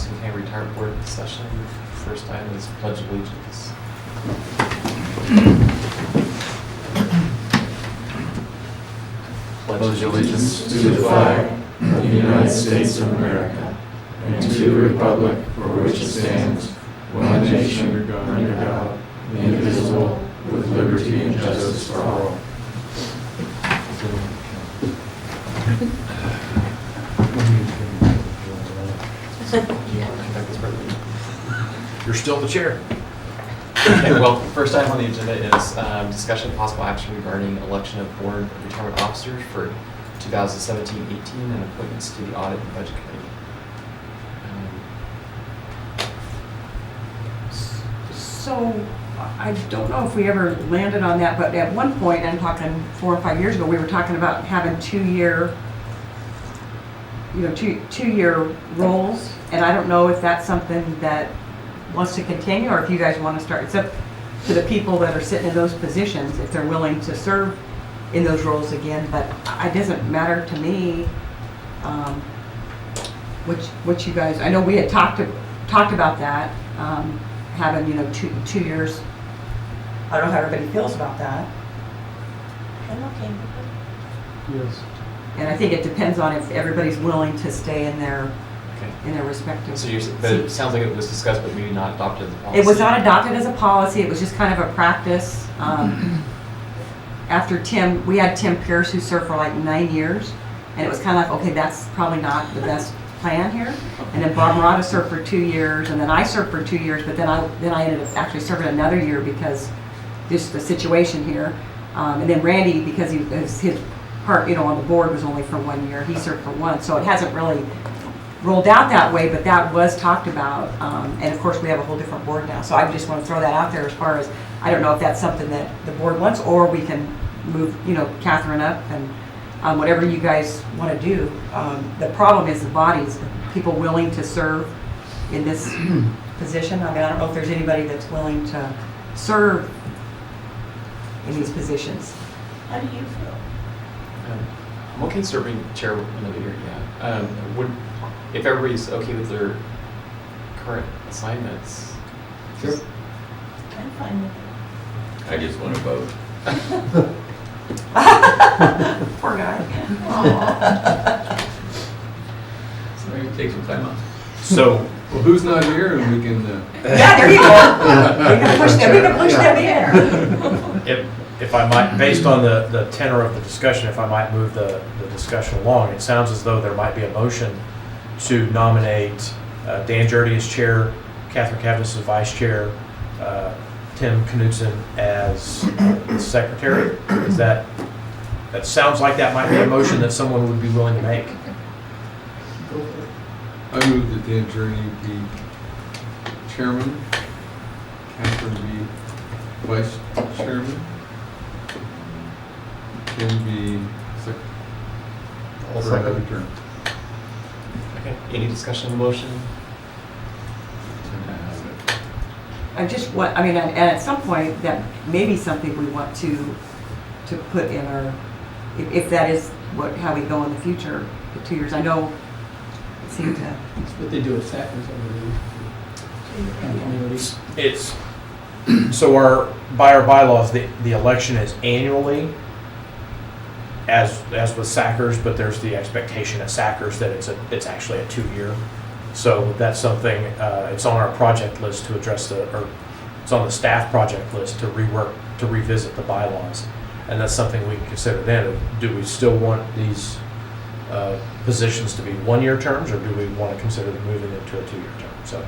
Mendocino County Retirement Board session. First item is Pledge of Allegiance. Pledge allegiance to the flag of the United States of America and to the republic for which it stands, one nation under God, indivisible, with liberty and justice for all. You're still the chair. Okay, well, first item on the agenda is discussion of possible action regarding election of board retirement officers for 2017-18 and appointments to the Audit and Budget Committee. So I don't know if we ever landed on that, but at one point, I'm talking 4 or 5 years ago, we were talking about having two-year roles, and I don't know if that's something that wants to continue, or if you guys want to start. It's up to the people that are sitting in those positions if they're willing to serve in those roles again. But it doesn't matter to me which you guys. I know we had talked about that, having 2 years. I don't know how everybody feels about that. I'm okay with it. Yes. And I think it depends on if everybody's willing to stay in their Okay. respective. So but it sounds like it was discussed, but maybe not adopted as a policy. It was not adopted as a policy. It was just kind of a practice. After Tim, we had Tim Pierce who served for like 9 years, and it was kind of like, okay, that's probably not the best plan here. And then Bob Murata served for 2 years, and then I served for 2 years, but then I ended up actually serving another year because just the situation here. And then Randy, because his part, on the board was only for 1 year. He served for 1, so it hasn't really rolled out that way, but that was talked about. And of course, we have a whole different board now. So I just want to throw that out there as far as, I don't know if that's something that the board wants, or we can move, Catherine up and whatever you guys want to do. The problem is the bodies, the people willing to serve in this position. I mean, I don't know if there's anybody that's willing to serve in these positions. How do you feel? I'm okay serving chair another year, yeah. If everybody's okay with their current assignments. Sure. I'm fine with it. I just want to vote. Poor guy. So maybe take some time off. So, Well, who's not here and we can, Yeah, there you go. We can push them in. if I might, based on the tenor of the discussion, if I might move the discussion along, it sounds as though there might be a motion to nominate Dan Jurdy as chair, Catherine Cavnis as vice chair, Tim Knudsen as secretary. That sounds like that might be a motion that someone would be willing to make. I move that Dan Journey be chairman, Catherine be vice chairman, Tim be I'll for second. another term. Okay, any discussion on the motion? I just want, and at some point, that may be something we want to put in our, if that is how we go in the future, the 2 years. I know it seemed to. That's what they do at Sackers, I believe. It's so by our bylaws, the election is annually, as with Sackers, but there's the expectation at Sackers that it's actually a 2-year. So that's something, it's on our project list to address or it's on the staff project list to revisit the bylaws. And that's something we can consider then. Do we still want these positions to be 1-year terms, or do we want to consider them moving into a 2-year term? So,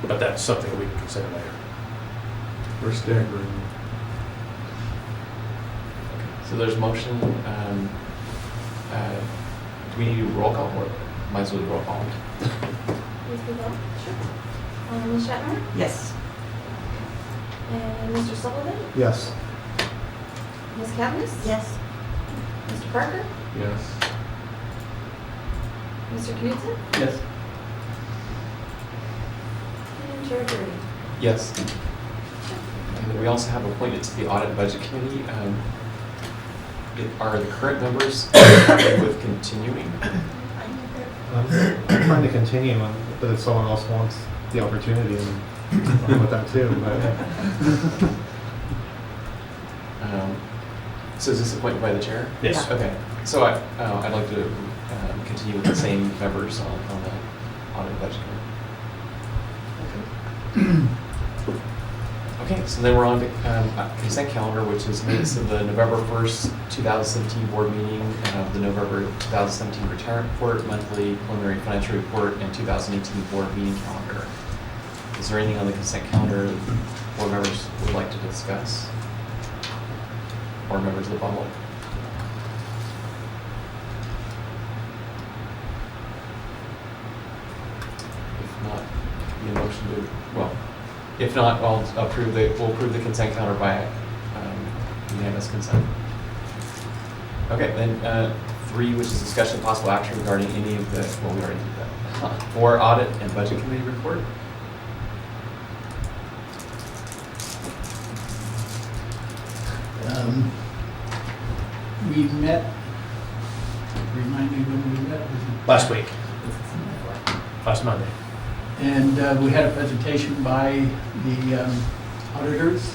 but that's something we can consider later. We're staggering. So there's a motion. Do we need to roll call, or might as well do roll call? Please do that. Sure. Ms. Shatner? Yes. And Mr. Sullivan? Yes. Ms. Cavnis? Yes. Mr. Parker? Yes. Mr. Knudsen? Yes. And Chair Jurdy? Yes. And then we also have appointed to the Audit and Budget Committee. Are the current members with continuing? I'm fine with it. I'm trying to continue. but if someone else wants the opportunity, I'm with that too. But So is this appointed by the chair? Yes. Okay, so I'd like to continue with the same members on the audit and budget committee. Okay, so then we're on to consent calendar, which is minutes of the November 1st, 2017 board meeting, the November 2017 retirement report, monthly preliminary financial report, and 2018 board meeting calendar. Is there anything on the consent calendar that board members would like to discuss? Or members of the public? If not, the motion to, well, if not, we'll approve the consent calendar by unanimous consent. Okay, then 3, which is discussion of possible action regarding any of the, well, we already did that. 4, audit and budget committee report. We met, remind me when we met. Was it- Last week, last Monday. And we had a presentation by the auditors.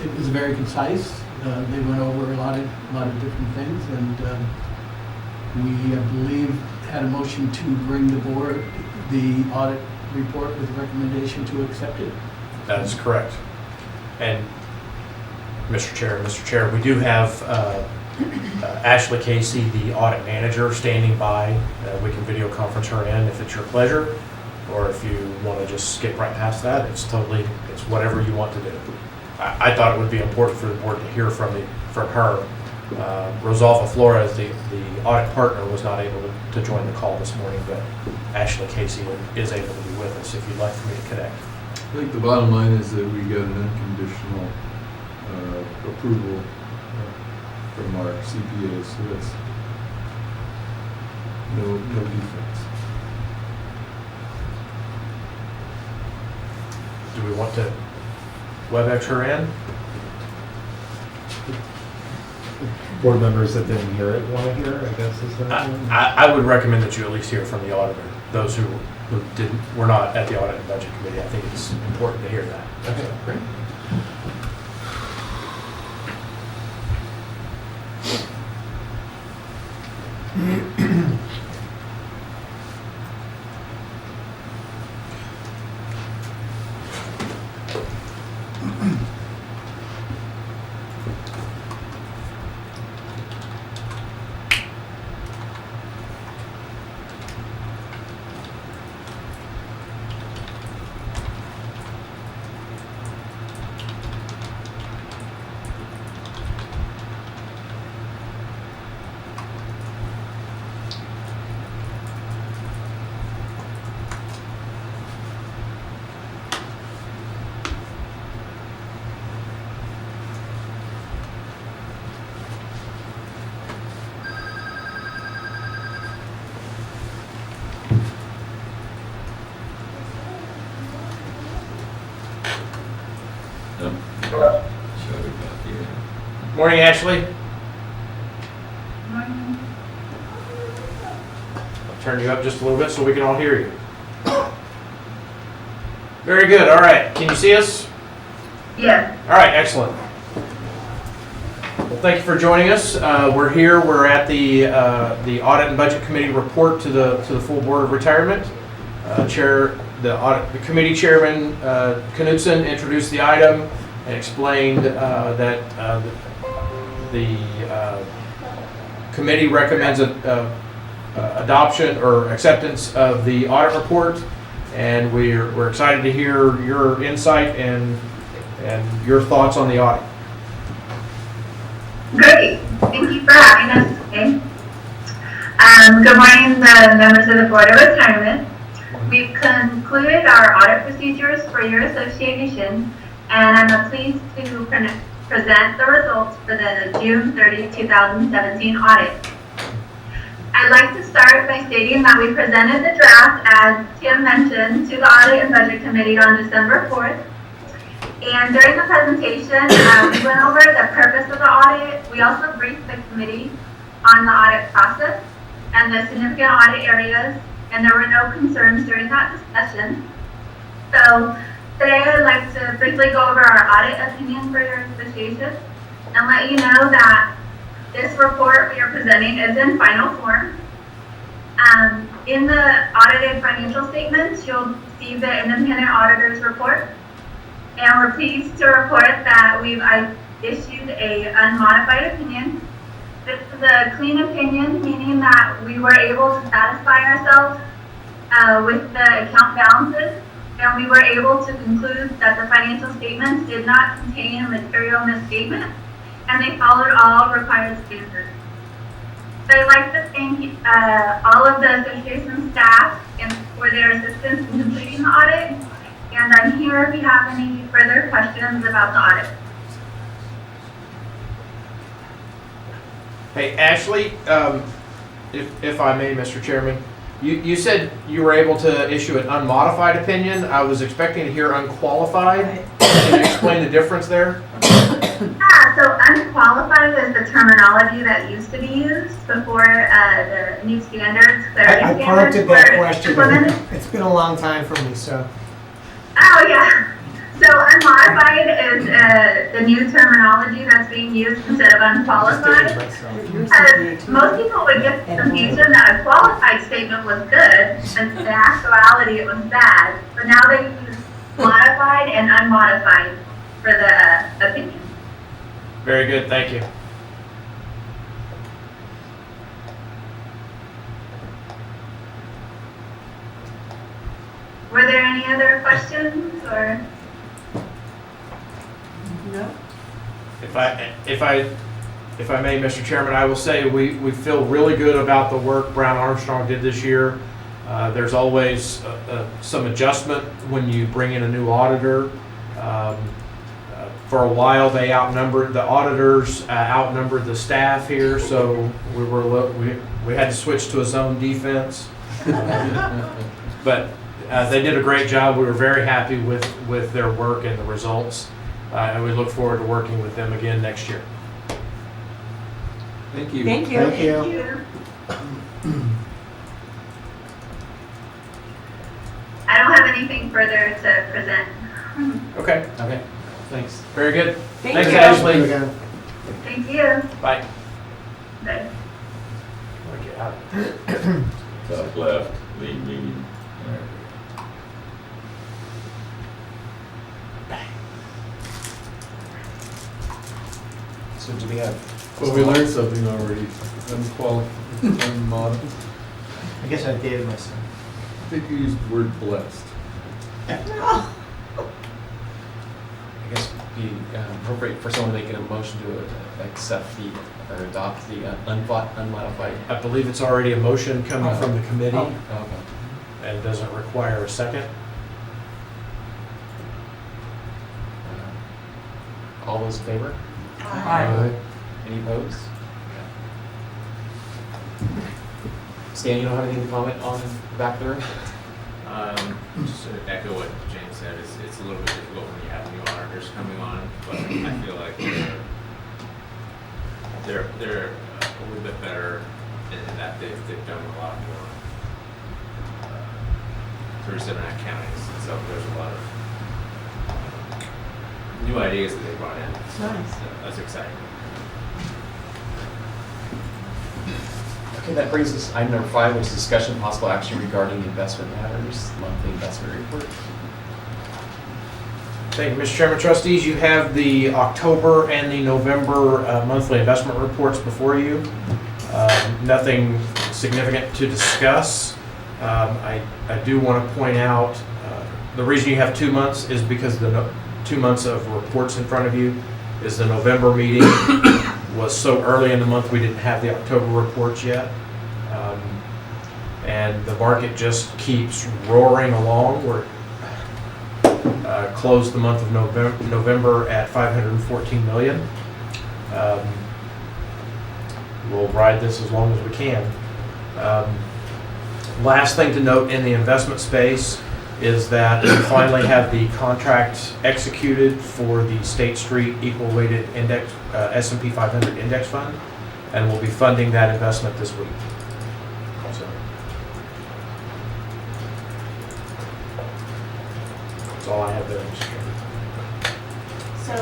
It was very concise. They went over a lot of different things, and we, I believe, had a motion to bring the board the audit report with a recommendation to accept it. That is correct. And Mr. Chair, we do have Ashley Casey, the audit manager, standing by. We can video conference her in if it's your pleasure, or if you want to just skip right past that, it's whatever you want to do. I thought it would be important for the board to hear from her. Rosalva Flores, the audit partner, was not able to join the call this morning, but Ashley Casey is able to be with us if you'd like for me to connect. I think the bottom line is that we got an unconditional approval from our CPA, so that's no defects. Do we want to WebEx her in? board members that didn't hear it want to hear, I guess is that. I would recommend that you at least hear from the auditor, those who were not at the audit and budget committee. I think it's important to hear that. Okay, great. Morning, Ashley. I'll turn you up just a little bit so we can all hear you. Very good. All right. Can you see us? Yes. All right. Excellent. Well, thank you for joining us. We're here. We're at the Audit and Budget Committee report to the full Board of Retirement. The committee chairman, Knudsen, introduced the item and explained that the committee recommends adoption or acceptance of the audit report, and we're excited to hear your insight and your thoughts on the audit. Great. Thank you for having us today. Good morning, the members of the Board of Retirement. We've concluded our audit procedures for your association, and I'm pleased to present the results for the June 30, 2017 audit. I'd like to start by stating that we presented the draft, as Tim mentioned, to the Audit and Budget Committee on December 4th. And during the presentation, we went over the purpose of the audit. We also briefed the committee on the audit process. and the significant audit areas, and there were no concerns during that discussion. So today I'd like to briefly go over our audit opinion for your association and let you know that this report we are presenting is in final form. In the audited financial statements, you'll see the independent auditor's report. And we're pleased to report that we've issued a unmodified opinion. This is a clean opinion, meaning that we were able to satisfy ourselves with the account balances, and we were able to conclude that the financial statements did not contain a material misstatement, and they followed all required standards. So I'd like to thank all of the association staff and for their assistance in completing the audit. And I'm here if you have any further questions about the audit. Hey, Ashley, if I may, Mr. Chairman, you said you were able to issue an unmodified opinion. I was expecting to hear unqualified. Can you explain the difference there? Yeah, so unqualified is the terminology that used to be used before the new standards, clarity I standards prompted were that question. implemented. It's been a long time for me, so. Oh, yeah. So unmodified is the new terminology that's being used instead of unqualified. Because most people would get the confusion that a qualified statement was good, and in actuality it was bad. But now they use modified and unmodified for the opinion. Very good, thank you. Were there any other questions or? No. If I may, Mr. Chairman, I will say we feel really good about the work Brown Armstrong did this year. There's always some adjustment when you bring in a new auditor. For a while, the auditors outnumbered the staff here, so we had to switch to a zone defense. But they did a great job. We were very happy with their work and the results, and we look forward to working with them again next year. Thank you. Thank you. Thank you. Thank you. I don't have anything further to present. Okay, Okay, thanks. very good. Thank Thanks, you. Ashley. Again. Thank you. Bye. Bye. Get out of here. Top left, lead meeting. So do we have? Well, we learned something already. Unmodified. I guess I dated myself. I think you used the word blessed. I guess it'd be appropriate for someone to make a motion to accept or adopt the unmodified. I believe it's already a motion coming from the committee Oh, okay. and doesn't require a second. All those in favor? Aye. Any opposed? Stan, you don't have anything to comment on the back of the room? Just to echo what Jane said, it's a little bit difficult when you have new auditors coming on, but I feel like they're a little bit better in that they've done a lot more tourism and accountings, and so there's a lot of new ideas that they brought in. So Nice. that's exciting. Okay, that brings us to item number 5, which is discussion of possible action regarding investment matters, monthly investment report. Thank you, Mr. Chairman. Trustees, you have the October and the November monthly investment reports before you. Nothing significant to discuss. I do want to point out the reason you have 2 months is because the 2 months of reports in front of you is the November meeting was so early in the month we didn't have the October reports yet. And the market just keeps roaring along. We're closed the month of November at 514 million. We'll ride this as long as we can. Last thing to note in the investment space is that we finally have the contract executed for the State Street Equal Weighted Index, S&P 500 Index Fund, and we'll be funding that investment this week. all I have there, Mr. Chairman. So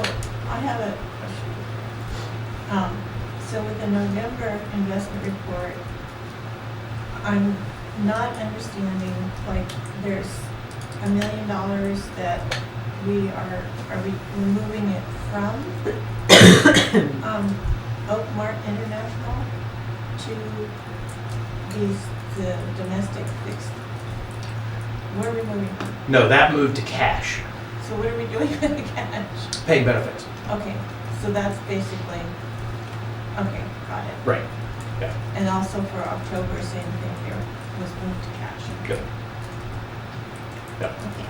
I have a question. So with the November investment report, I'm not understanding, like, there's $1 million that we are we removing it from Oakmart International to the domestic fixed? What are we moving from? No, that moved to cash, So what are we doing with the cash? paying benefits. Okay, so that's basically, okay, got it. Right. Yeah. And also for October, same thing here, was moved to cash. Good. Yeah. Okay.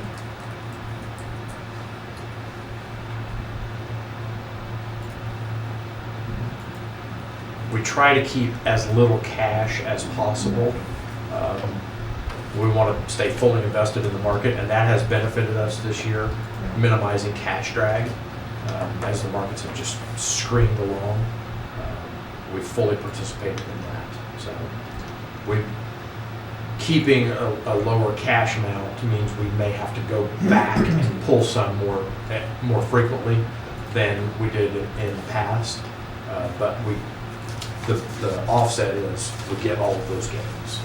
We try to keep as little cash as possible. We want to stay fully invested in the market, and that has benefited us this year, minimizing cash drag as the markets have just screamed along. We've fully participated in that. So keeping a lower cash amount means we may have to go back and pull some more frequently than we did in the past. But the offset is we get all of those gains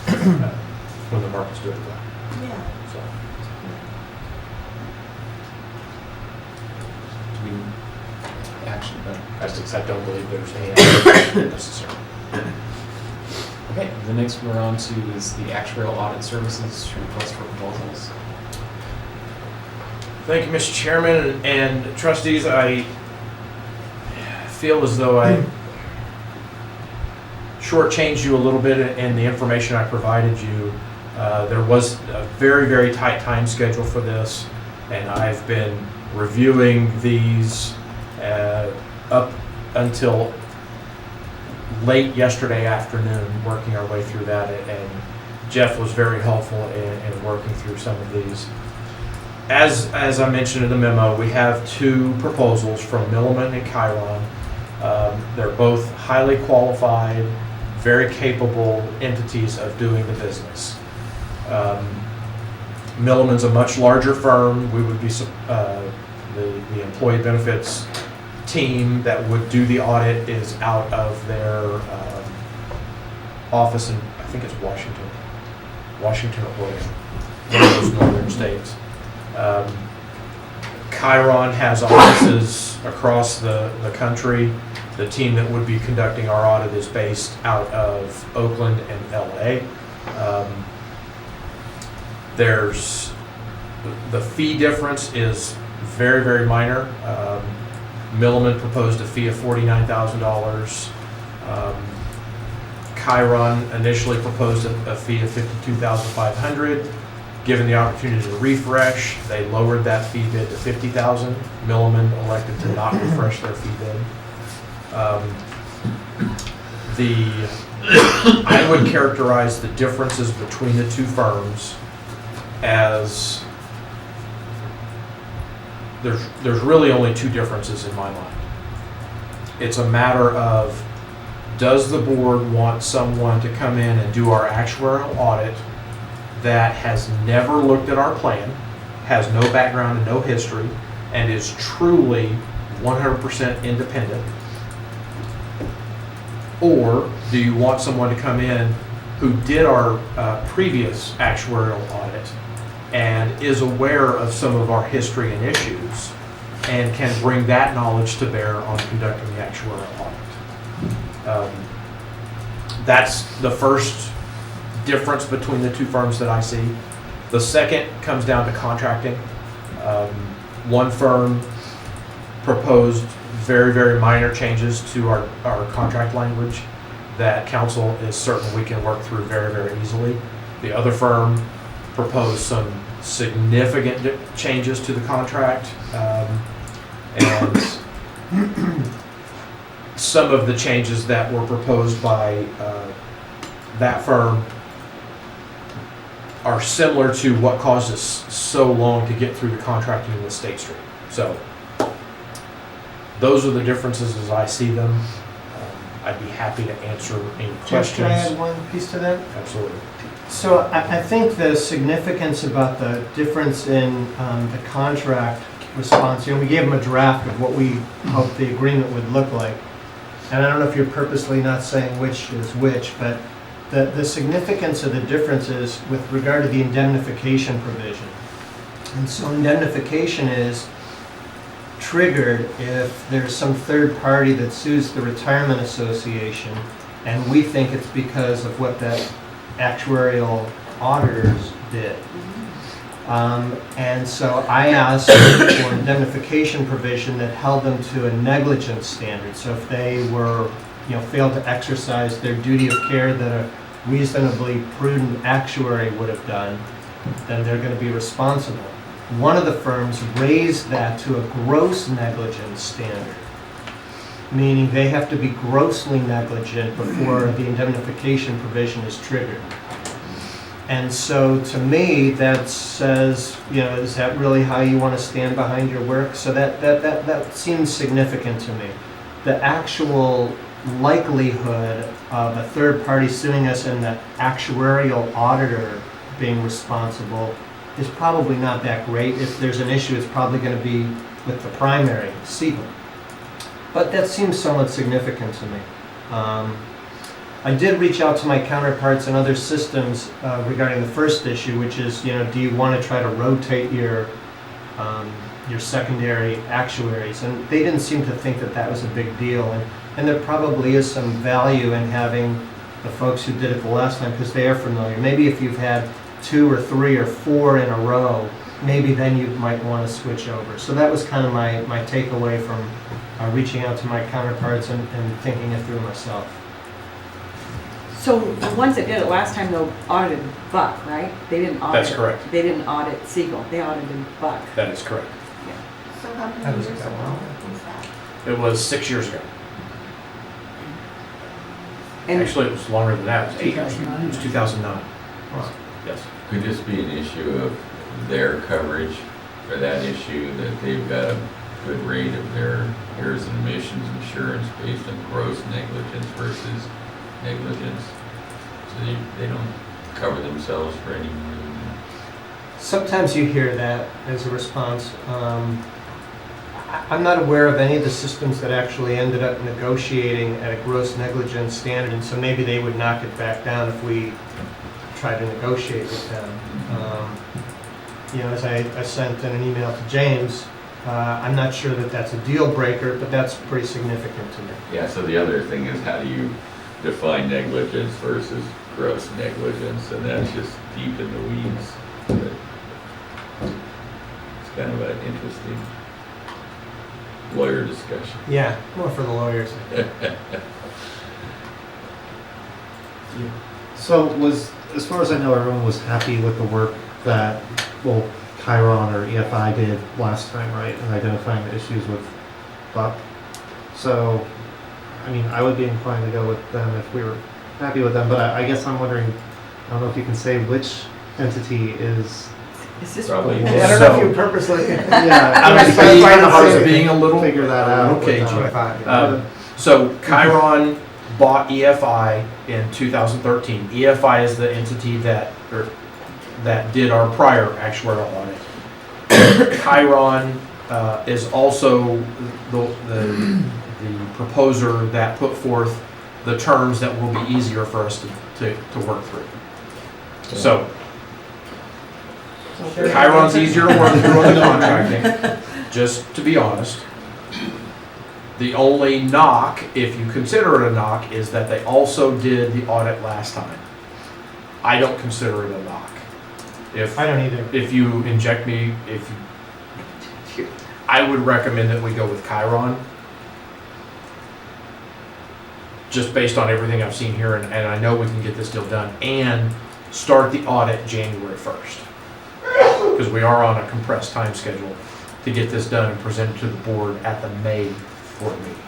when the market's doing well. Yeah. So Do we action? I don't believe there's any action necessary. Okay, the next we're on to is the Actuarial Audit Services request for proposals. Thank you, Mr. Chairman and trustees. I feel as though I shortchanged you a little bit in the information I provided you. There was a very, very tight time schedule for this, and I've been reviewing these up until late yesterday afternoon, working our way through that, and Jeff was very helpful in working through some of these. As I mentioned in the memo, we have two proposals from Milliman and Chiron. They're both highly qualified, very capable entities of doing the business. Milliman's a much larger firm. We would be the employee benefits team that would do the audit is out of their office in, I think it's Washington or Oregon, one of those northern states. Chiron has offices across the country. The team that would be conducting our audit is based out of Oakland and LA. There's the fee difference is very, very minor. Milliman proposed a fee of $49,000. Chiron initially proposed a fee of $52,500. Given the opportunity to refresh, they lowered that fee bid to $50,000. Milliman elected to not refresh their fee bid. I would characterize the differences between the two firms as there's really only two differences in my mind. It's a matter of, does the board want someone to come in and do our actuarial audit that has never looked at our plan, has no background and no history, and is truly 100% independent? Or do you want someone to come in who did our previous actuarial audit and is aware of some of our history and issues and can bring that knowledge to bear on conducting the actuarial audit? That's the first difference between the two firms that I see. The second comes down to contracting. One firm proposed very, very minor changes to our contract language that council is certain we can work through very, very easily. The other firm proposed some significant changes to the contract, and some of the changes that were proposed by that firm are similar to what caused us so long to get through the contracting with State Street. So those are the differences as I see them. I'd be happy to answer any questions. Can I add one piece to that? Absolutely. So I think the significance about the difference in the contract response, we gave them a draft of what we hoped the agreement would look like. And I don't know if you're purposely not saying which is which, but the significance of the difference is with regard to the indemnification provision. And so indemnification is triggered if there's some third party that sues the retirement association, and we think it's because of what that actuarial auditors did. And so I asked for indemnification provision that held them to a negligence standard. So if they were, failed to exercise their duty of care that a reasonably prudent actuary would have done, then they're going to be responsible. One of the firms raised that to a gross negligence standard, meaning they have to be grossly negligent before the indemnification provision is triggered. And so to me, that says, is that really how you want to stand behind your work? So that seems significant to me. The actual likelihood of a third party suing us and the actuarial auditor being responsible is probably not that great. If there's an issue, it's probably going to be with the primary, Siegel. But that seems somewhat significant to me. I did reach out to my counterparts in other systems regarding the first issue, which is, do you want to try to rotate your secondary actuaries? And they didn't seem to think that that was a big deal. And there probably is some value in having the folks who did it the last time, because they are familiar. Maybe if you've had 2 or 3 or 4 in a row, maybe then you might want to switch over. So that was kind of my takeaway from reaching out to my counterparts and thinking it through myself. So the ones that did it last time, though, audited Buck, right? They didn't audit. That's correct. They didn't audit Siegel. They audited Buck. That is correct. So how That many was years a good ago one. was that? It was 6 years ago. And Actually, it was longer than that. It was 8 years. 2009. It was 2009. Yes. Could this be an issue of their coverage for that issue, that they've got a good rate of their errors and omissions insurance based on gross negligence versus negligence? So they don't cover themselves for any more than that? Sometimes you hear that as a response. I'm not aware of any of the systems that actually ended up negotiating at a gross negligence standard, and so maybe they would knock it back down if we tried to negotiate with them. As I sent in an email to James, I'm not sure that that's a deal breaker, but that's pretty significant to me. Yeah, so the other thing is, how do you define negligence versus gross negligence? And that's just deep in the weeds. But it's kind of an interesting lawyer discussion. Yeah, more for the lawyers. So as far as I know, everyone was happy with the work that, Chiron or EFI did last time, right? In identifying the issues with Buck. So, I would be inclined to go with them if we were happy with them, but I guess I'm wondering, I don't know if you can say which entity is. is this Probably. I don't know if you purposely. Yeah, I was being a little. figure that out. Okay, with, Jim. So Chiron bought EFI in 2013. EFI is the entity that did our prior actuarial audit. Chiron is also the proposer that put forth the terms that will be easier for us to work through. So Chiron's easier to work through on the contracting, just to be honest. The only knock, if you consider it a knock, is that they also did the audit last time. I don't consider it a knock. I don't either. If you inject me, I would recommend that we go with Chiron. Just based on everything I've seen here, and I know we can get this deal done, and start the audit January 1st. Because we are on a compressed time schedule to get this done and presented to the board at the May board meeting.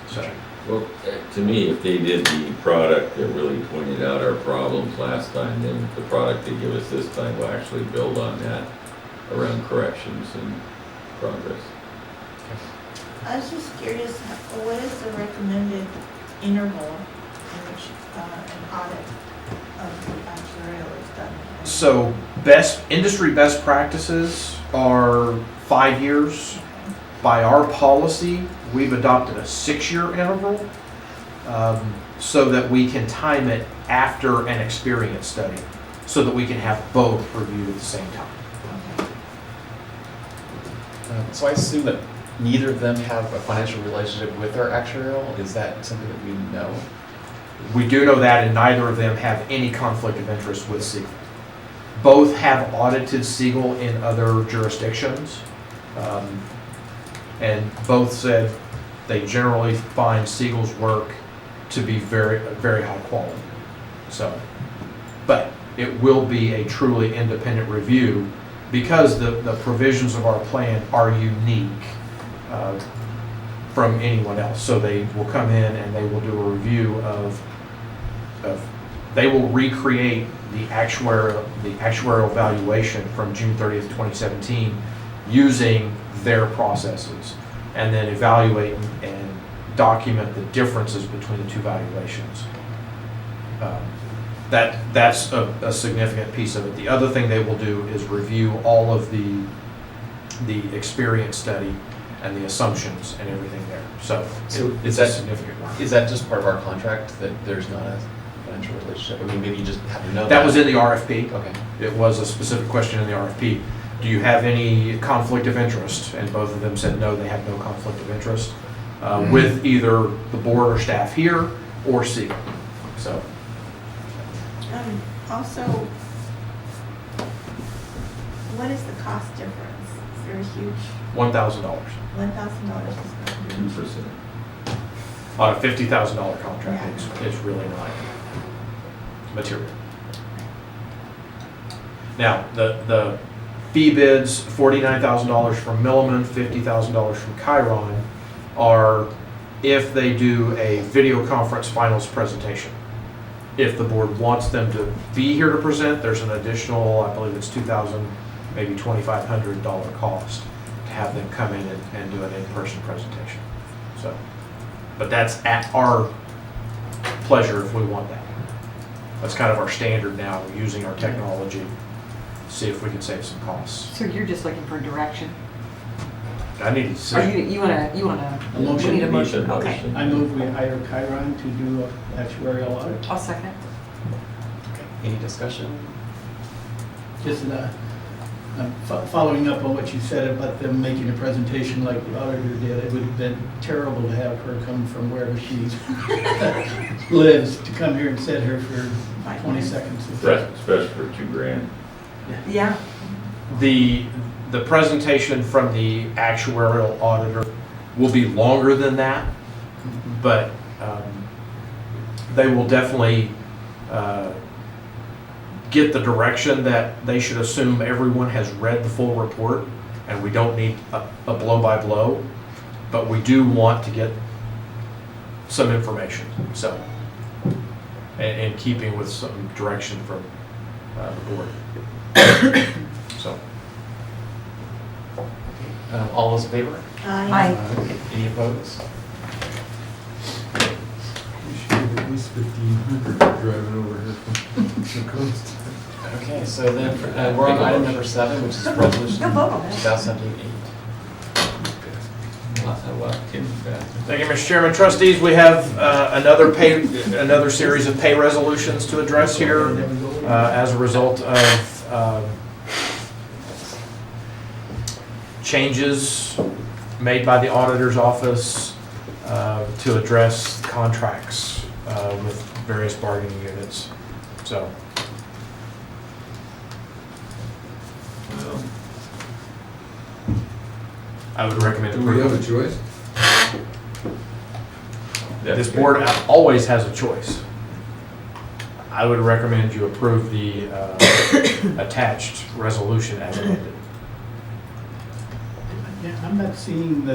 So, Well, to me, if they did the product that really pointed out our problems last time, then the product they give us this time will actually build on that around corrections and progress. I was just curious, what is the recommended interval in which an audit actuarial is done? So industry best practices are 5 years. By our policy, we've adopted a 6-year interval so that we can time it after an experience study, so that we can have both reviewed at the same time. So I assume that neither of them have a financial relationship with our actuarial. Is that something that we know? We do know that, and neither of them have any conflict of interest with Siegel. Both have audited Siegel in other jurisdictions, and both said they generally find Siegel's work to be very, very high quality. So, but it will be a truly independent review because the provisions of our plan are unique from anyone else. So they will come in and they will do a review of they will recreate the actuarial valuation from June 30th, 2017 using their processes, and then evaluate and document the differences between the two valuations. That's a significant piece of it. The other thing they will do is review all of the experience study and the assumptions and everything there. So it's a significant one. Is that just part of our contract that there's not a financial relationship? I mean, maybe you just have to know that. That was in the RFP. Okay. It was a specific question in the RFP. Do you have any conflict of interest? And both of them said no, they have no conflict of interest with either the board or staff here or Siegel. So. Also, what is the cost difference? Is there a huge $1,000 $1,000 is not 2%. on a $50,000 contract. It's really not material. Now, the fee bids, $49,000 from Milliman, $50,000 from Chiron, are if they do a video conference finals presentation. If the board wants them to be here to present, there's an additional, I believe it's $2,000, maybe $2,500 cost to have them come in and do an in-person presentation. So, but that's at our pleasure if we want that. That's kind of our standard now, using our technology, see if we can save some costs. So you're just looking for direction? I need a Or decision. you wanna, A motion. we need a Need motion, a okay. motion. I move we hire Chiron to do an actuarial audit. I'll second. Any discussion? Just following up on what you said about them making a presentation like the auditor did, it would have been terrible to have her come from wherever she lives to come here and sit here for 20 seconds. Especially for $2,000. Yeah, The presentation from the actuarial auditor will be longer than that, but they will definitely get the direction that they should assume everyone has read the full report, and we don't need a blow-by-blow, but we do want to get some information, so, in keeping with some direction from the board. So. All those in favor? Aye. Any opposed? We should have at least 1,500 driving over here from the coast. Okay, so then we're on item number 7, which is resolution Go vote on it. 2017-8. Thank you, Mr. Chairman. Trustees, we have another series of pay resolutions to address here as a result of changes made by the auditor's office to address contracts with various bargaining units. So, I would recommend Do we have approval. a choice? This board always has a choice. I would recommend you approve the attached resolution as amended. Yeah, I'm not seeing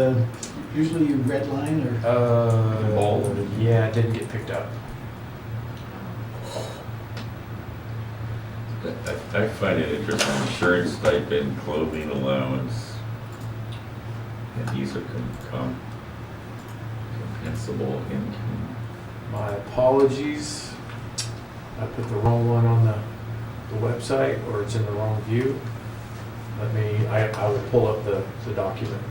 usually you red line or, Yeah, it didn't get picked up. I find it interesting, insurance stipend, clothing allowance, and these are compensable income. My apologies. I put the wrong one on the website, or it's in the wrong view. I will pull up the document.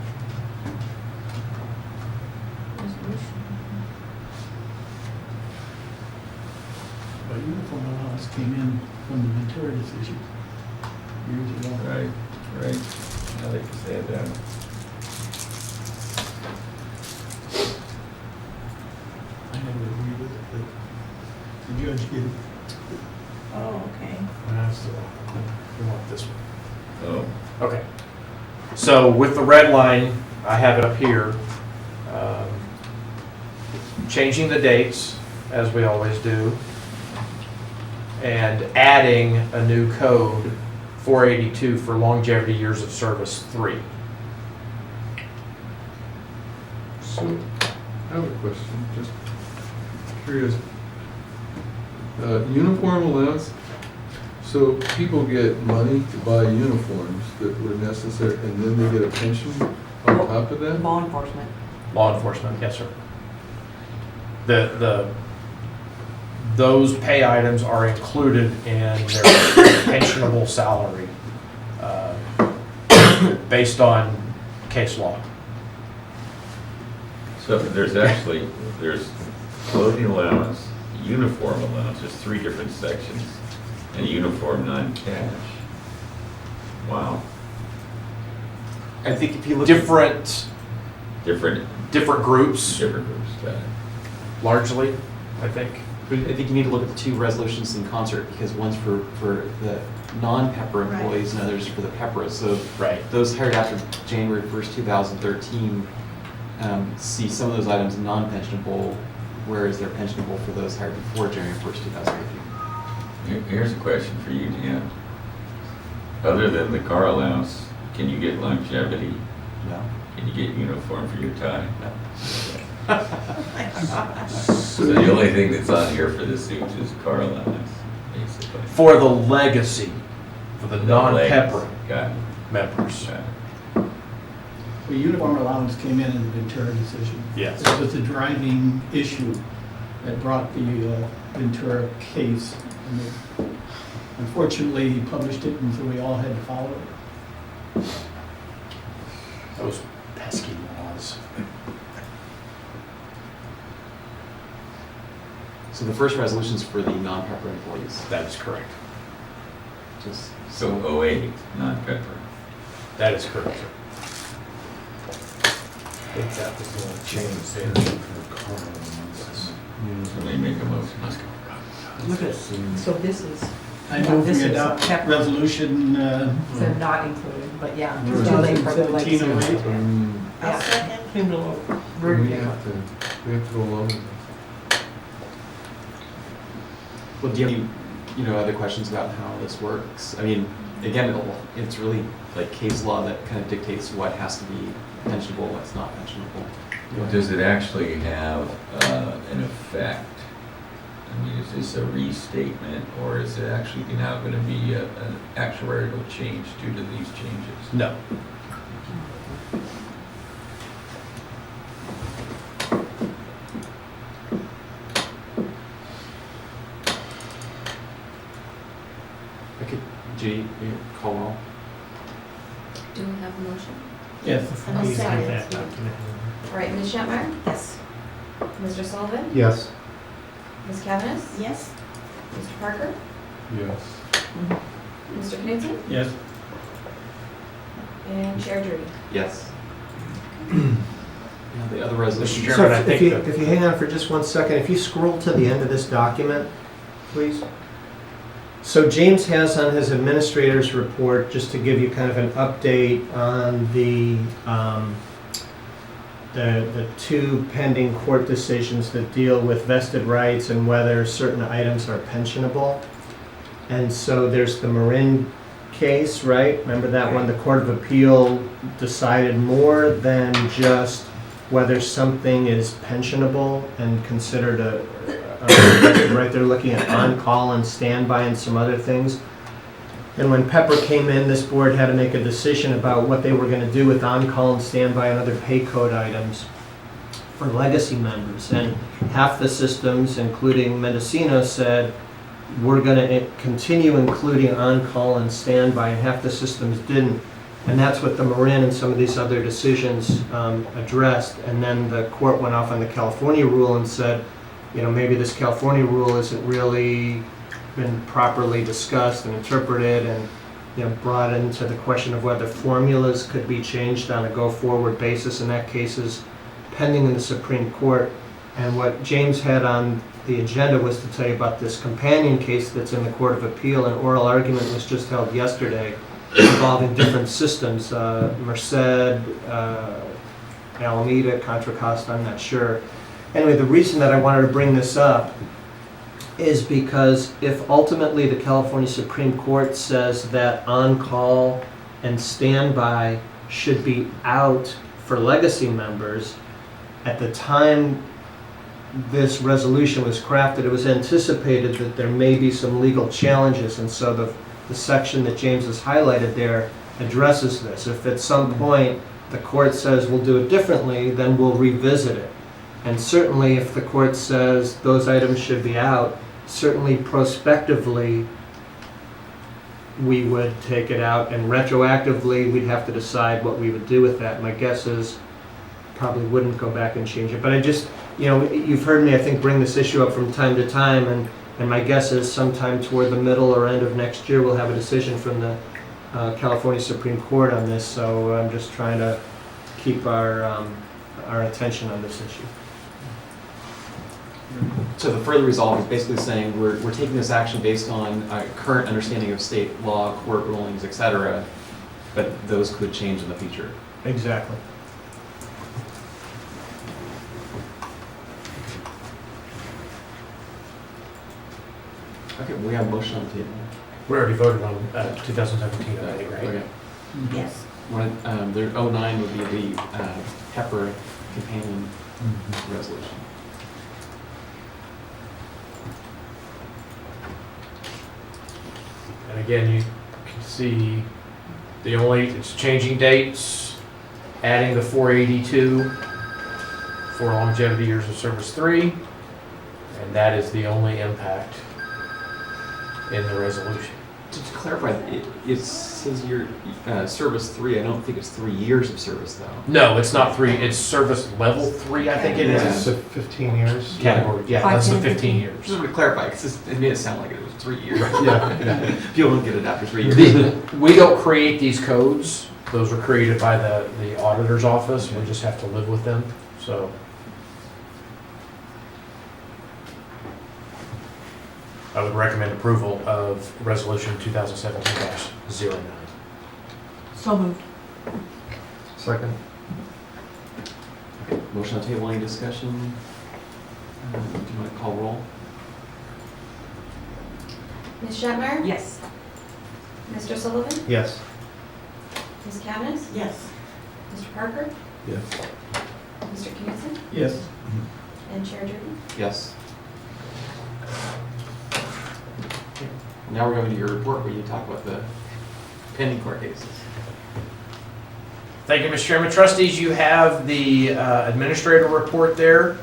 But uniform allowance came in from the Ventura decision years ago. Right, right. Now they can say that. I never agreed with it, but the judge did. Oh, okay. That's the wrong one. We want this one. Oh, Okay. So with the red line, I have it up here. Changing the dates, as we always do, and adding a new code, 482, for longevity years of service 3. So, I have a question, just curious. Uniform allowance, so people get money to buy uniforms that were necessary, and then they get a pension on top of that? Law enforcement. Law enforcement, yes, sir. Those pay items are included in their pensionable salary based on case law. so there's clothing allowance, uniform allowance, there's 3 different sections, and uniform non-cash. Wow. I think if you look Different Different groups, got it. largely, I think. But I think you need to look at the 2 resolutions in concert, because one's for the non-PEPRA Right. employees and others for the PEPRA. So Right. those hired after January 1st, 2013, see some of those items non-pensionable, whereas they're pensionable for those hired before January 1st, 2013. Here's a question for you, Jan. Other than the car allowance, can you get longevity? No? Can you get uniform for your tie? No. So the only thing that's on here for the suits is car allowance, basically. For the legacy, for the non-PEPRA Got it. members. Got it. The uniform allowance came in the Ventura decision. Yes. It was the driving issue that brought the Ventura case. And unfortunately, he published it, and so we all had to follow it. Those pesky laws. So the first resolution is for the non-PEPRA employees. That is correct. Just So 08, non-PEPRA. That is correct, sir. I think that was the change there for the car allowance. Somebody make a motion. Let's go. Look at, so this is, I move This we is adopt PEPRA. resolution so not included, but yeah, it's too late for the 2017-08. legacy. I'll Yeah. second. We have to go along with this. Well, do you have any, other questions about how this works? I mean, again, it's really like case law that kind of dictates what has to be pensionable, what's not pensionable. Does it actually have an effect? I mean, is this a restatement, or is it actually now going to be an actuarial change due to these changes? No. Okay, G, call roll. Do we have a motion? Yes. I'll we second. have that document. All right, Ms. Shetmeyer? Yes. Mr. Sullivan? Yes. Ms. Cavanis? Yes. Mr. Parker? Yes. Mr. Knutson? Yes. And Chair Drury? Yes. Yeah, the other resolution. Mr. So Chairman, I think if you hang on for just one second, if you scroll to the end of this document, please. So James has on his administrator's report, just to give you kind of an update on the 2 pending court decisions that deal with vested rights and whether certain items are pensionable. And so there's the Marin case, right? Remember that one? The Court of Appeal decided more than just whether something is pensionable and considered a vested right. They're looking at on-call and standby and some other things. And when PEPRA came in, this board had to make a decision about what they were going to do with on-call and standby and other pay code items for legacy members. And half the systems, including Mendocino, said, we're going to continue including on-call and standby, and half the systems didn't. And that's what the Marin and some of these other decisions addressed. And then the court went off on the California rule and said, maybe this California rule isn't really been properly discussed and interpreted, and brought into the question of whether formulas could be changed on a go-forward basis in that case is pending in the Supreme Court. And what James had on the agenda was to tell you about this companion case that's in the Court of Appeal. An oral argument was just held yesterday involving different systems, Merced, Alameda, Contra Costa, I'm not sure. Anyway, the reason that I wanted to bring this up is because if ultimately the California Supreme Court says that on-call and standby should be out for legacy members, at the time this resolution was crafted, it was anticipated that there may be some legal challenges, and so the section that James has highlighted there addresses this. If at some point the court says we'll do it differently, then we'll revisit it. And certainly if the court says those items should be out, certainly prospectively we would take it out, and retroactively we'd have to decide what we would do with that. My guess is probably wouldn't go back and change it. But I just, you've heard me, I think, bring this issue up from time to time, and my guess is sometime toward the middle or end of next year we'll have a decision from the California Supreme Court on this. So I'm just trying to keep our attention on this issue. So the further resolve is basically saying we're taking this action based on current understanding of state law, court rulings, etc., but those could change in the future. Exactly. Okay, we have a motion on the table. We already voted on 2017 already, right? Okay. Yes. The 09 would be the PEPRA companion resolution. And again, you can see it's changing dates, adding the 482 for longevity years of service 3, and that is the only impact in the resolution. To clarify, it says your service 3. I don't think it's 3 years of service though. No, it's not 3, it's service level 3, I think it is. So 15 years? Category, yeah, that's the 15 years. Just want to clarify, because it made it sound like it was 3 years. Yeah. People don't get it after 3 years. We don't create these codes. Those were created by the auditor's office. We just have to live with them, so. I would recommend approval of resolution 2017-09. So moved. Second. Okay, motion on the table, any discussion? Do you want to call roll? Ms. Shatmeyer? Yes. Mr. Sullivan? Yes. Ms. Cavanagh? Yes. Mr. Parker? Yes. Mr. Knutson? Yes. And Chair Jordan? Yes. Now we're going to your report where you talk about the pending court cases. Thank you, Mr. Chairman. Trustees, you have the administrator report there.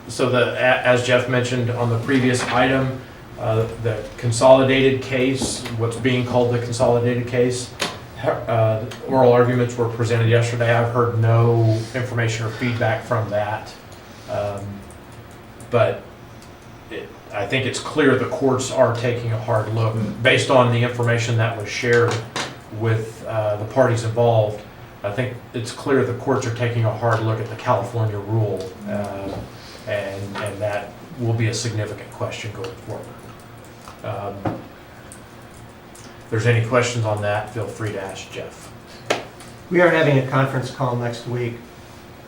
So as Jeff mentioned on the previous item, the consolidated case, what's being called the consolidated case, oral arguments were presented yesterday. I've heard no information or feedback from that. But I think it's clear the courts are taking a hard look based on the information that was shared with the parties involved. I think it's clear the courts are taking a hard look at the California rule, and that will be a significant question going forward. If there's any questions on that, feel free to ask Jeff. We are having a conference call next week.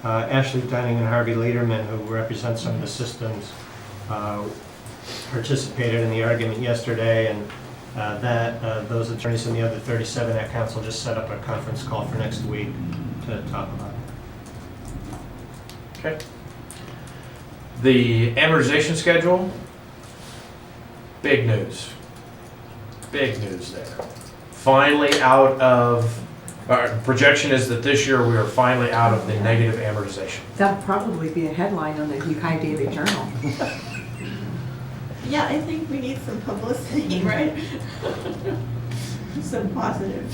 Ashley Dunning and Harvey Lederman, who represent some of the systems, participated in the argument yesterday, and those attorneys and the other 37 at council just set up a conference call for next week to talk about it. Okay. The amortization schedule, big news. Big news there. Finally out of, our projection is that this year we are finally out of the negative amortization. That'll probably be a headline on the Ukiah Daily Journal. Yeah, I think we need some publicity, right? Some positive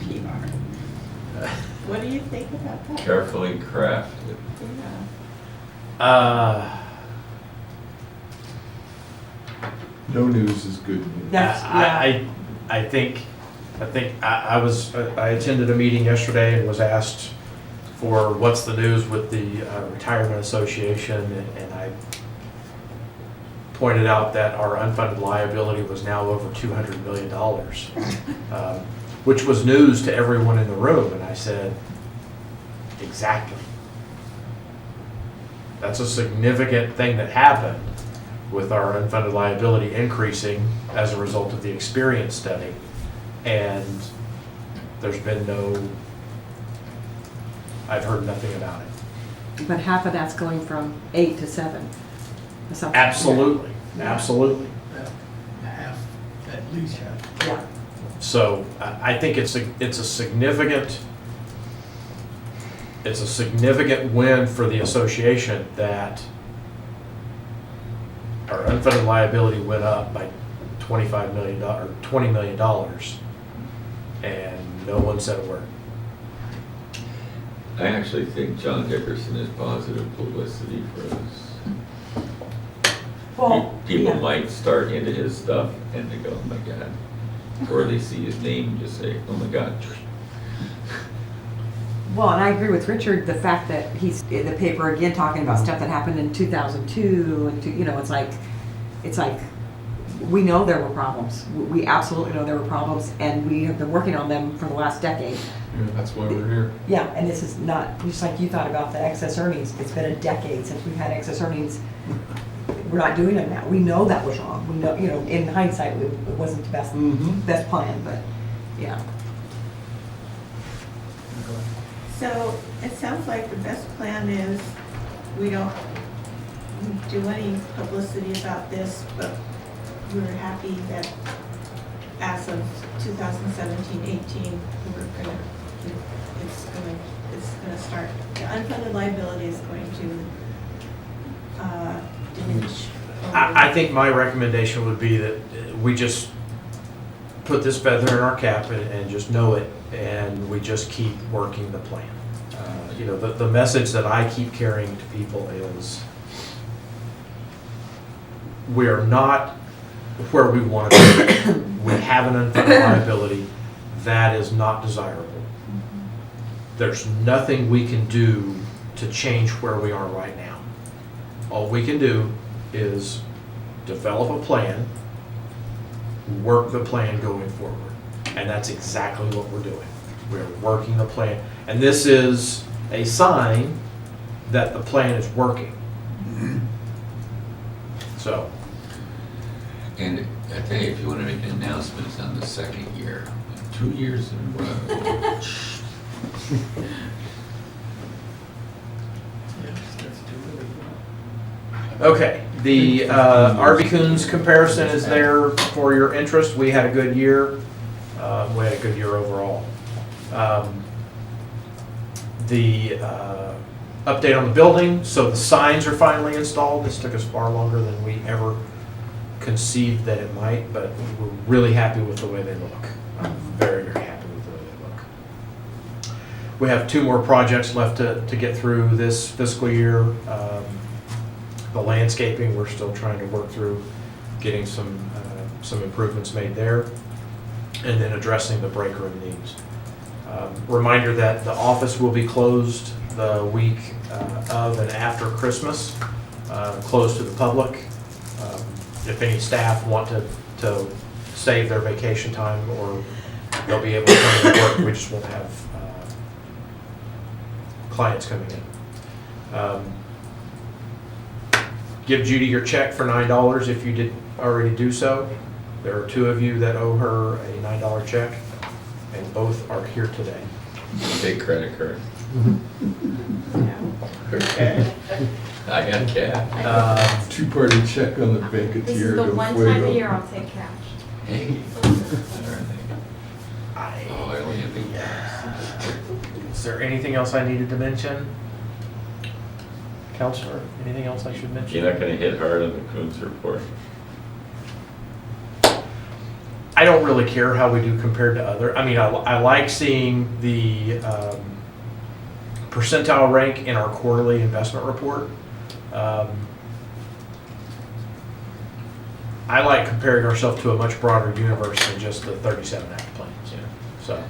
PR. What do you think about that? Carefully crafted. Yeah. No news is good news. That's, yeah. I think I attended a meeting yesterday and was asked for what's the news with the retirement association, and I pointed out that our unfunded liability was now over $200 million, which was news to everyone in the room, and I said, exactly. That's a significant thing that happened with our unfunded liability increasing as a result of the experience study. And there's been I've heard nothing about it. But half of that's going from 8 to 7. or something. Absolutely, Yeah. absolutely. Half, at least half. Yeah. So I think it's a significant win for the association that our unfunded liability went up by $25 million or $20 million, and no one said a word. I actually think John Dickerson is positive publicity for us. Well, People yeah. might start into his stuff and they go, oh my God. Or they see his name and just say, oh my God. Well, and I agree with Richard, the fact that he's in the paper again talking about stuff that happened in 2002, and it's like, we know there were problems. We absolutely know there were problems, and we have been working on them for the last decade. Yeah, that's why we're here. Yeah, and this is not, just like you thought about the excess earnings, it's been a decade since we've had excess earnings. We're not doing them now. We know that was wrong. We know, in hindsight, it wasn't the best plan, but, yeah. So it sounds like the best plan is we don't do any publicity about this, but we're happy that as of 2017-18, it's gonna start, the unfunded liability is going to diminish. I think my recommendation would be that we just put this feather in our cap and just know it, and we just keep working the plan. The message that I keep carrying to people is we are not where we want to be. We have an unfunded liability. That is not desirable. There's nothing we can do to change where we are right now. All we can do is develop a plan, work the plan going forward. And that's exactly what we're doing. We're working the plan. And this is a sign that the plan is working. So. And I tell you, if you want to make an announcement, it's on the second year. 2 years in a row. Okay, the RV Coons comparison is there for your interest. We had a good year. We had a good year overall. The update on the building, so the signs are finally installed. This took us far longer than we ever conceived that it might, but we're really happy with the way they look. I'm very, very happy with the way they look. We have 2 more projects left to get through this fiscal year. The landscaping, we're still trying to work through getting some improvements made there, and then addressing the break room needs. Reminder that the office will be closed the week of and after Christmas, closed to the public. If any staff want to save their vacation time, or they'll be able to come to work, we just won't have clients coming in. Give Judy your check for $9 if you did already do so. There are 2 of you that owe her a $9 check, and both are here today. Big credit card. Okay. I got cash. 2-party check on the bank of This is Tierra the del one Fuego. time a year I'll take cash. Hey. I only have $8. Is there anything else I needed to mention? Counselor, anything else I should mention? You're not going to hit hard on the Coons report. I don't really care how we do compared to other. I mean, I like seeing the percentile rank in our quarterly investment report. I like comparing ourselves to a much broader universe than just the 37 active plans. So.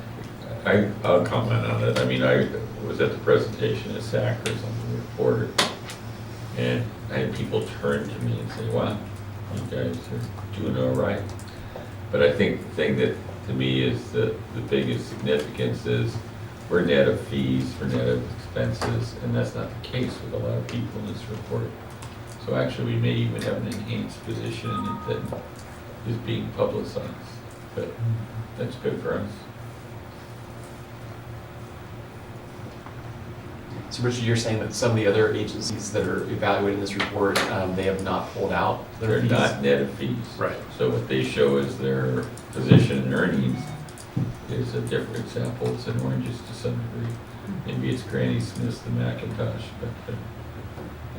I'll comment on it. I mean, I was at the presentation at Sackers on the reporter, and I had people turn to me and say, wow, you guys are doing all right. But I think the thing that, to me, is the biggest significance is we're net of fees, we're net of expenses, and that's not the case with a lot of people in this report. So actually, we may even have an enhanced position in it that is being publicized, but that's good for us. So Richard, you're saying that some of the other agencies that are evaluating this report, they have not pulled out their They're fees? not net of fees. Right. So what they show as their position and earnings is a different example. It's an oranges to some degree. Maybe it's Granny Smith's, the Macintosh, but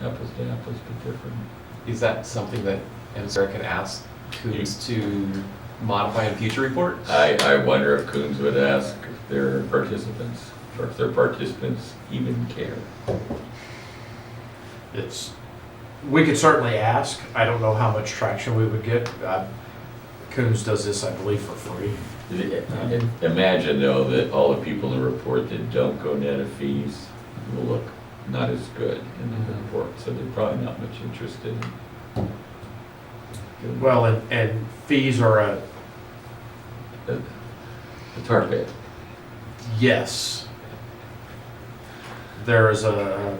apples to apples, but different. Is that something that Sarah could ask Coons to modify in a future report? I wonder if Coons would ask their participants, or if their participants even care. We could certainly ask. I don't know how much traction we would get. Coons does this, I believe, for free. Imagine, though, that all the people in the report that don't go net of fees will look not as good in the report, so they're probably not much interested in. Well, and fees are The tar pit. yes. There is a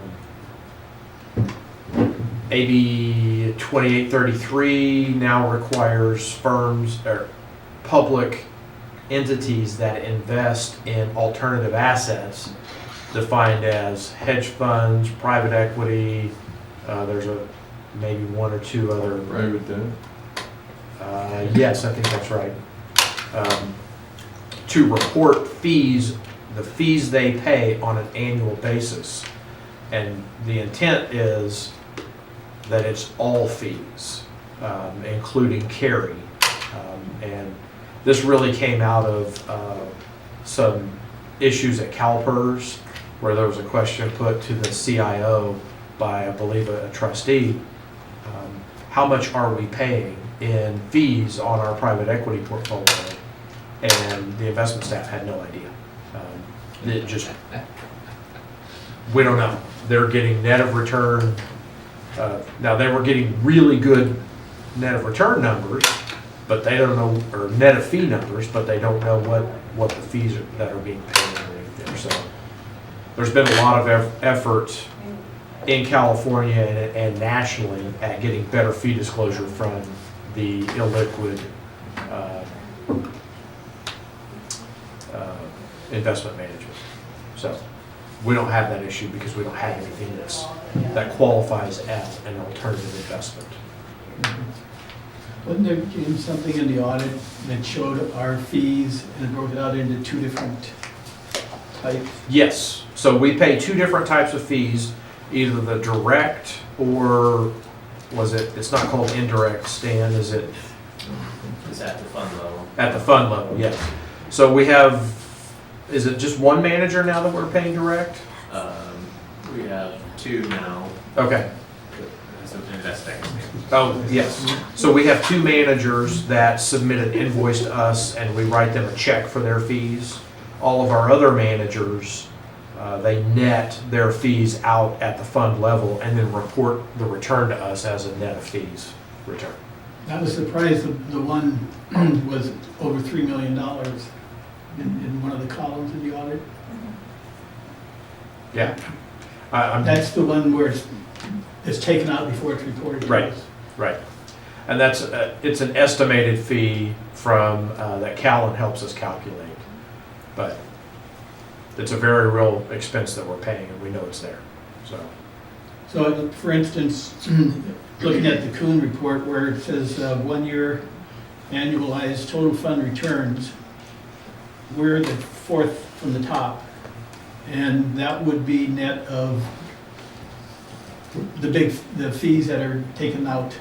AB 2833 now requires firms or public entities that invest in alternative assets, defined as hedge funds, private equity. There's maybe one or two other. Private debt? Yes, I think that's right. To report fees, the fees they pay on an annual basis. And the intent is that it's all fees, including carry. And this really came out of some issues at CalPERS, where there was a question put to the CIO by, I believe, a trustee. How much are we paying in fees on our private equity portfolio? And the investment staff had no idea. It just, we don't know. They're getting net of return. Now, they were getting really good net of return numbers, but they don't know, or net of fee numbers, but they don't know what the fees that are being paid underneath there. So there's been a lot of effort in California and nationally at getting better fee disclosure from the illiquid investment management. So we don't have that issue because we don't have anything that qualifies as an alternative investment. Wasn't there, James, something in the audit that showed our fees and broke it out into two different types? Yes, so we pay two different types of fees, either the direct or it's not called indirect, Stan, is it? It's at the fund level. At the fund level, yes. So we have, is it just one manager now that we're paying direct? We have two now. Okay. Something that's next. Oh, yes. So we have two managers that submit an invoice to us and we write them a check for their fees. All of our other managers, they net their fees out at the fund level and then report the return to us as a net of fees return. I was surprised the one was over $3 million in one of the columns of the audit. Yeah. That's the one where it's taken out before it's reported to Right. us. Right. And that's, it's an estimated fee from, that Callan helps us calculate. But it's a very real expense that we're paying and we know it's there, so. So, for instance, looking at the Kuhn report where it says 1 year annualized total fund returns, we're the fourth from the top. And that would be net of the fees that are taken out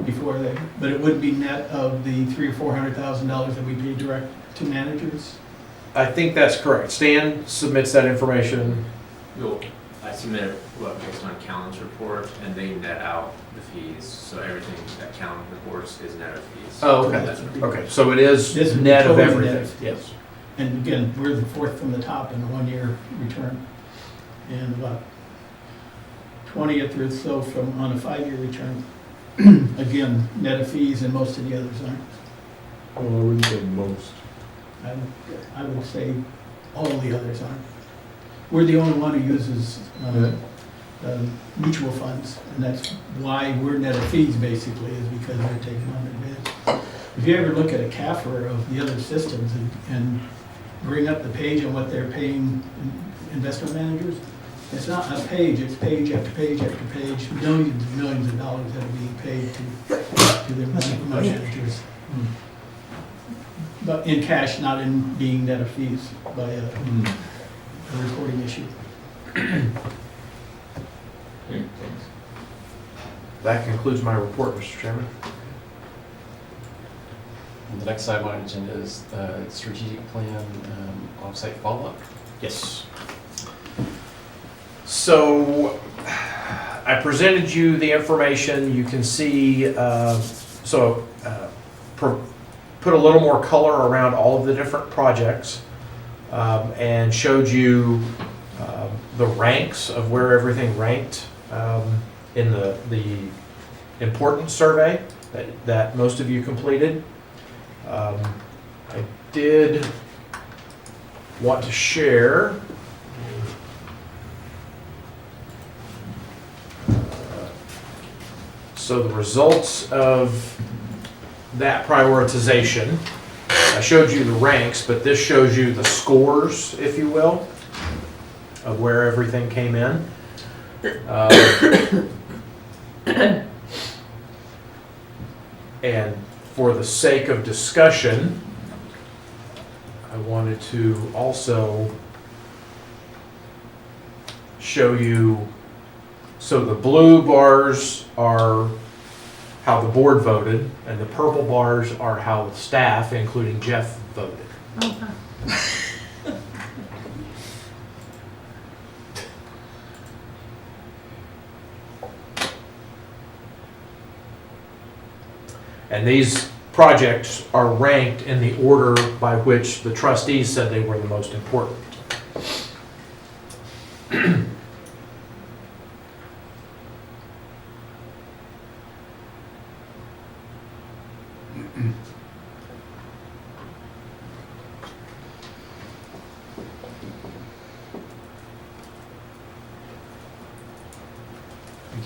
before they, but it wouldn't be net of the $300,000 or $400,000 that we pay direct to managers? I think that's correct. Stan submits that information. I submit it based on Callan's report, and they net out the fees, so everything that Callan reports is net of fees. Oh, okay. That's what- Okay, so it is This would be net of totally net. everything, yes. And again, we're the fourth from the top in the one-year return, and about 20th or so from on a 5-year return. Again, net of fees, and most of the others aren't. Well, I wouldn't say most. I would say all the others aren't. We're the only one who uses mutual funds, and that's why we're net of fees basically, is because they're taking on their bids. If you ever look at a CAFR of the other systems and bring up the page on what they're paying investment managers, it's not a page, it's page after page after page, millions and millions of dollars that are being paid to their investment managers. But in cash, not in being net of fees by a reporting issue. Okay, thanks. That concludes my report, Mr. Chairman. And the next item on the agenda is strategic plan offsite follow-up. Yes. So I presented you the information. You can see, put a little more color around all of the different projects and showed you the ranks of where everything ranked in the importance survey that most of you completed. I did want to share so the results of that prioritization. I showed you the ranks, but this shows you the scores, if you will, of where everything came in. And for the sake of discussion, I wanted to also show you, so the blue bars are how the board voted, and the purple bars are how the staff, including Jeff, voted. And these projects are ranked in the order by which the trustees said they were the most important. I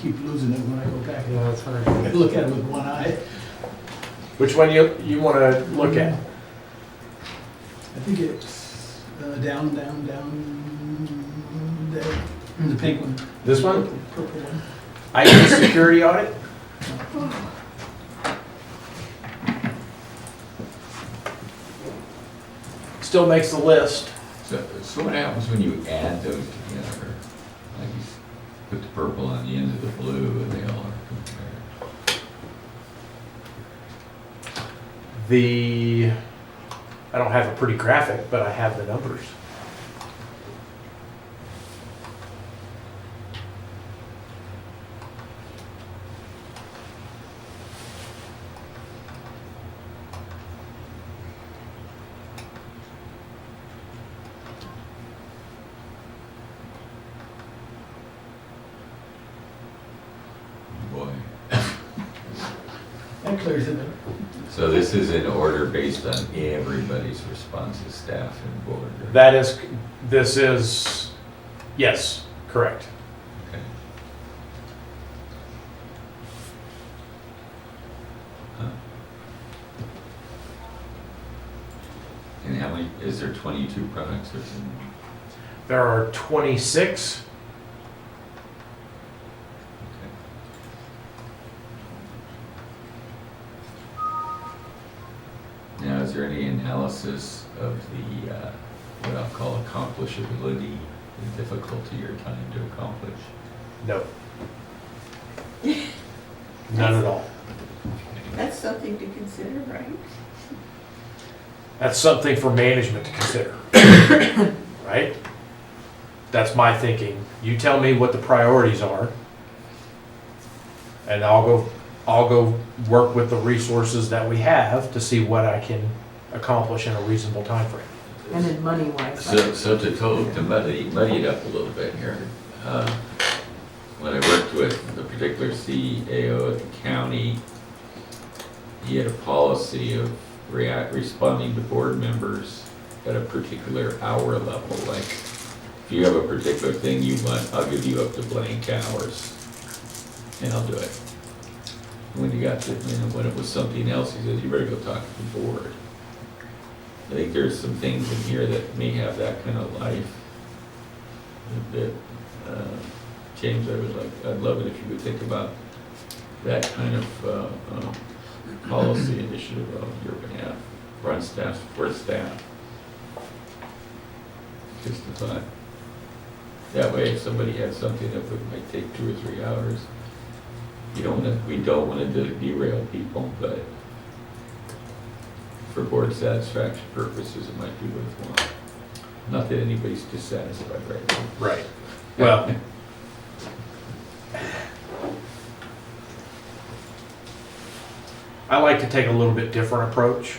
keep losing it when I go back. Yeah, that's fine. I look at it with one eye. Which one you want to look at? I think it's down there. The pink one. This one? Purple one. IT security audit? Still makes the list. So what happens when you add those together? Like you put the purple on the end of the blue and they all are compared. I don't have a pretty graphic, but I have the numbers. Boy. That clears it up. So this is in order based on everybody's responses, staff and board. right? This is, yes, correct. Okay. Huh. And how many, is there 22 products or something? There are 26. Now, is there any analysis of the, what I'll call accomplishability, the difficulty or time to accomplish? No. None at all. That's something to consider, right? That's something for management to consider, right? That's my thinking. You tell me what the priorities are, and I'll go work with the resources that we have to see what I can accomplish in a reasonable time frame. And then money-wise. So to muddy it up a little bit here, when I worked with the particular CAO at the county, he had a policy of responding to board members at a particular hour level. Like, if you have a particular thing you want, I'll give you up to blank hours, and I'll do it. When you got to, when it was something else, he says, you better go talk to the board. I think there's some things in here that may have that kind of life. That, James, I'd love it if you would think about that kind of policy initiative on your behalf, run staff, support staff. Just a thought. That way, if somebody had something that might take 2 or 3 hours, we don't want to derail people, but for board satisfaction purposes, it might be worthwhile. Not that anybody's dissatisfied right now. Right. Well, I like to take a little bit different approach,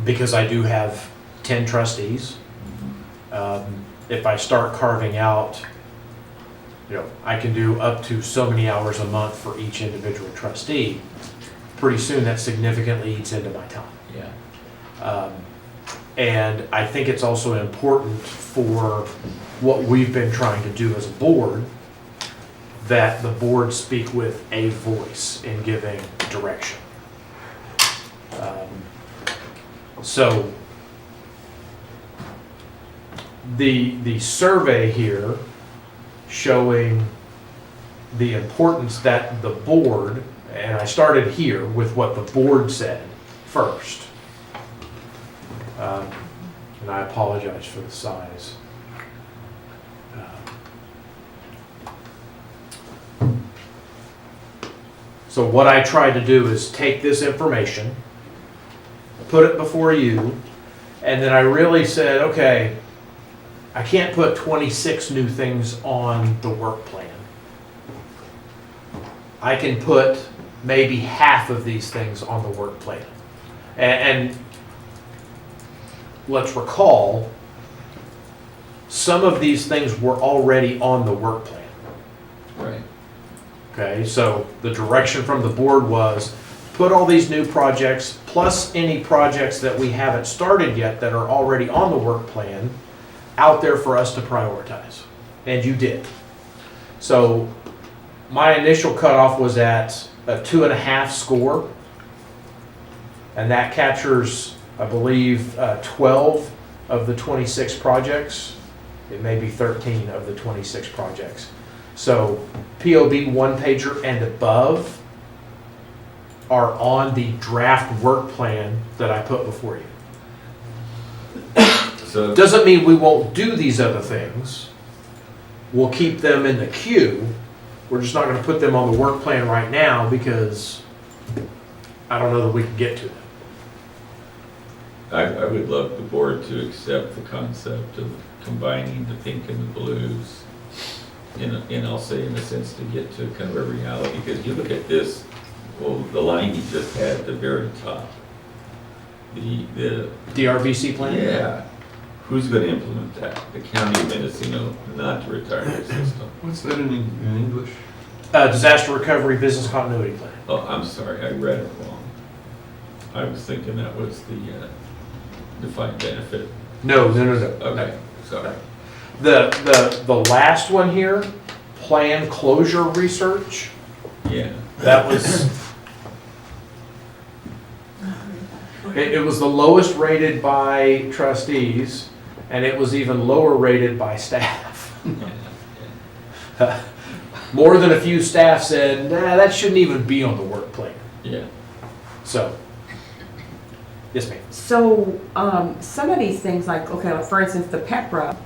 because I do have 10 trustees. If I start carving out, I can do up to so many hours a month for each individual trustee. Pretty soon that significantly eats into my time. Yeah. And I think it's also important for what we've been trying to do as a board, that the board speak with a voice in giving direction. So the survey here showing the importance that the board, and I started here with what the board said first. And I apologize for the size. So what I tried to do is take this information, put it before you, and then I really said, okay, I can't put 26 new things on the work plan. I can put maybe half of these things on the work plan. And let's recall, some of these things were already on the work plan. Right. Okay, so the direction from the board was put all these new projects plus any projects that we haven't started yet that are already on the work plan out there for us to prioritize. And you did. So my initial cutoff was at a 2.5 score. And that captures, I believe, 12 of the 26 projects. It may be 13 of the 26 projects. So POB 1-pager and above are on the draft work plan that I put before you. So Doesn't mean we won't do these other things. We'll keep them in the queue. We're just not going to put them on the work plan right now because I don't know that we can get to them. I would love the board to accept the concept of combining the pink and the blues, and I'll say in a sense to get to kind of a reality, because you look at this, well, the line you just had at the very top, the DRVC plan? yeah, who's going to implement that? The county of Mendocino, not the retirement system. What's that in English? Disaster recovery business continuity plan. Oh, I'm sorry, I read it wrong. I was thinking that was the defined benefit. No. Okay, sorry. The last one here, plan closure research, Yeah. that was, it was the lowest rated by trustees, and it was even lower rated by staff. Yeah, More than a few staff said, nah, that shouldn't even be on the work plan. yeah. So, yes, ma'am. So, some of these things, like, okay, like for instance, the PEPRA,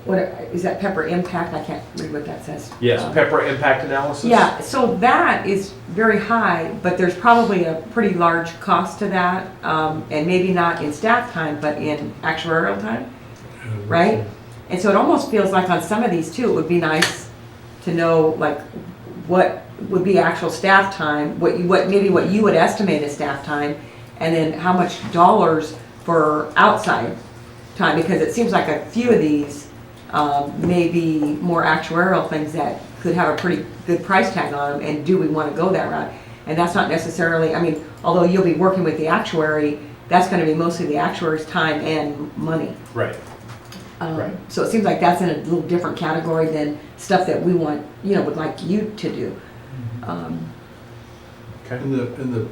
what, is that PEPRA impact? I can't read what that says. Yes, PEPRA impact analysis? Yeah, so that is very high, but there's probably a pretty large cost to that, and maybe not in staff time, but in actuarial time, right? And so it almost feels like on some of these too, it would be nice to know like what would be actual staff time, maybe what you would estimate as staff time, and then how much dollars for outside time, because it seems like a few of these may be more actuarial things that could have a pretty good price tag on them, and do we want to go that route? And that's not necessarily, I mean, although you'll be working with the actuary, that's going to be mostly the actuary's time and money. Right. Right. So it seems like that's in a little different category than stuff that we want, would like you to do. Okay. And the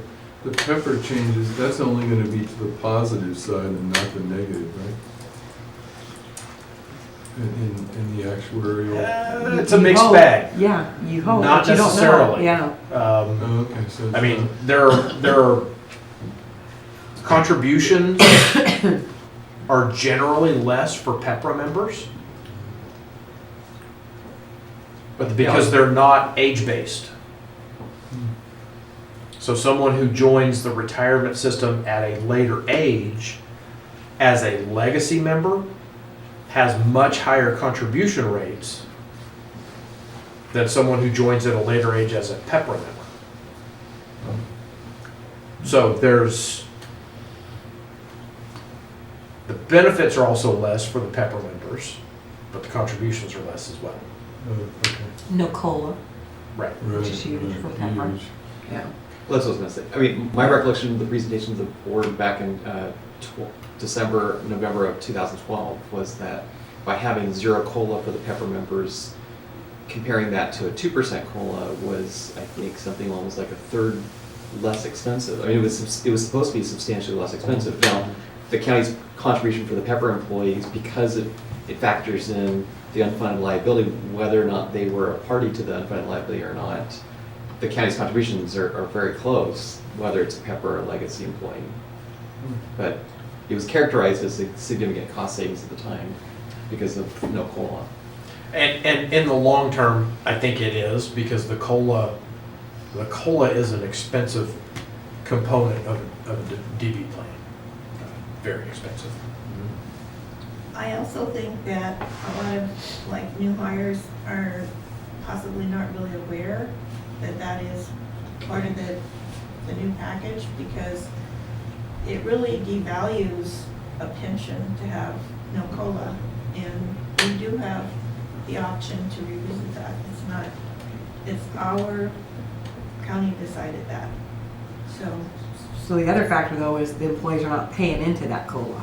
PEPRA changes, that's only gonna be to the positive side and not the negative, right? In the actuarial. It's a You mixed hope. bag. Yeah, you hope. Not but you don't know. necessarily. Yeah. Oh, okay, so. it's I mean, not- there are contributions are generally less for PEPRA members, but because they're not age-based. So someone who joins the retirement system at a later age as a legacy member has much higher contribution rates than someone who joins at a later age as a PEPRA member. So the benefits are also less for the PEPRA members, but the contributions are less as well. Oh, okay. No COLA. Right. Right, is huge right, for PEPRA. huge. Yeah. Well, that's what I was gonna say. I mean, my recollection of the presentation of the board back in November of 2012 was that by having zero COLA for the PEPRA members, comparing that to a 2% COLA was, I think, something almost like a third less expensive. I mean, it was supposed to be substantially less expensive. Now, the county's contribution for the PEPRA employees, because it factors in the unfunded liability, whether or not they were a party to the unfunded liability or not, the county's contributions are very close, whether it's a PEPRA or a legacy employee. But it was characterized as a significant cost savings at the time because of no COLA. And in the long term, I think it is, because the COLA is an expensive component of a DB plan. Very expensive. I also think that a lot of like new hires are possibly not really aware that that is part of the new package, because it really devalues a pension to have no COLA. And we do have the option to revisit that. It's our county decided that. So the other factor though is the employees are not paying into that COLA,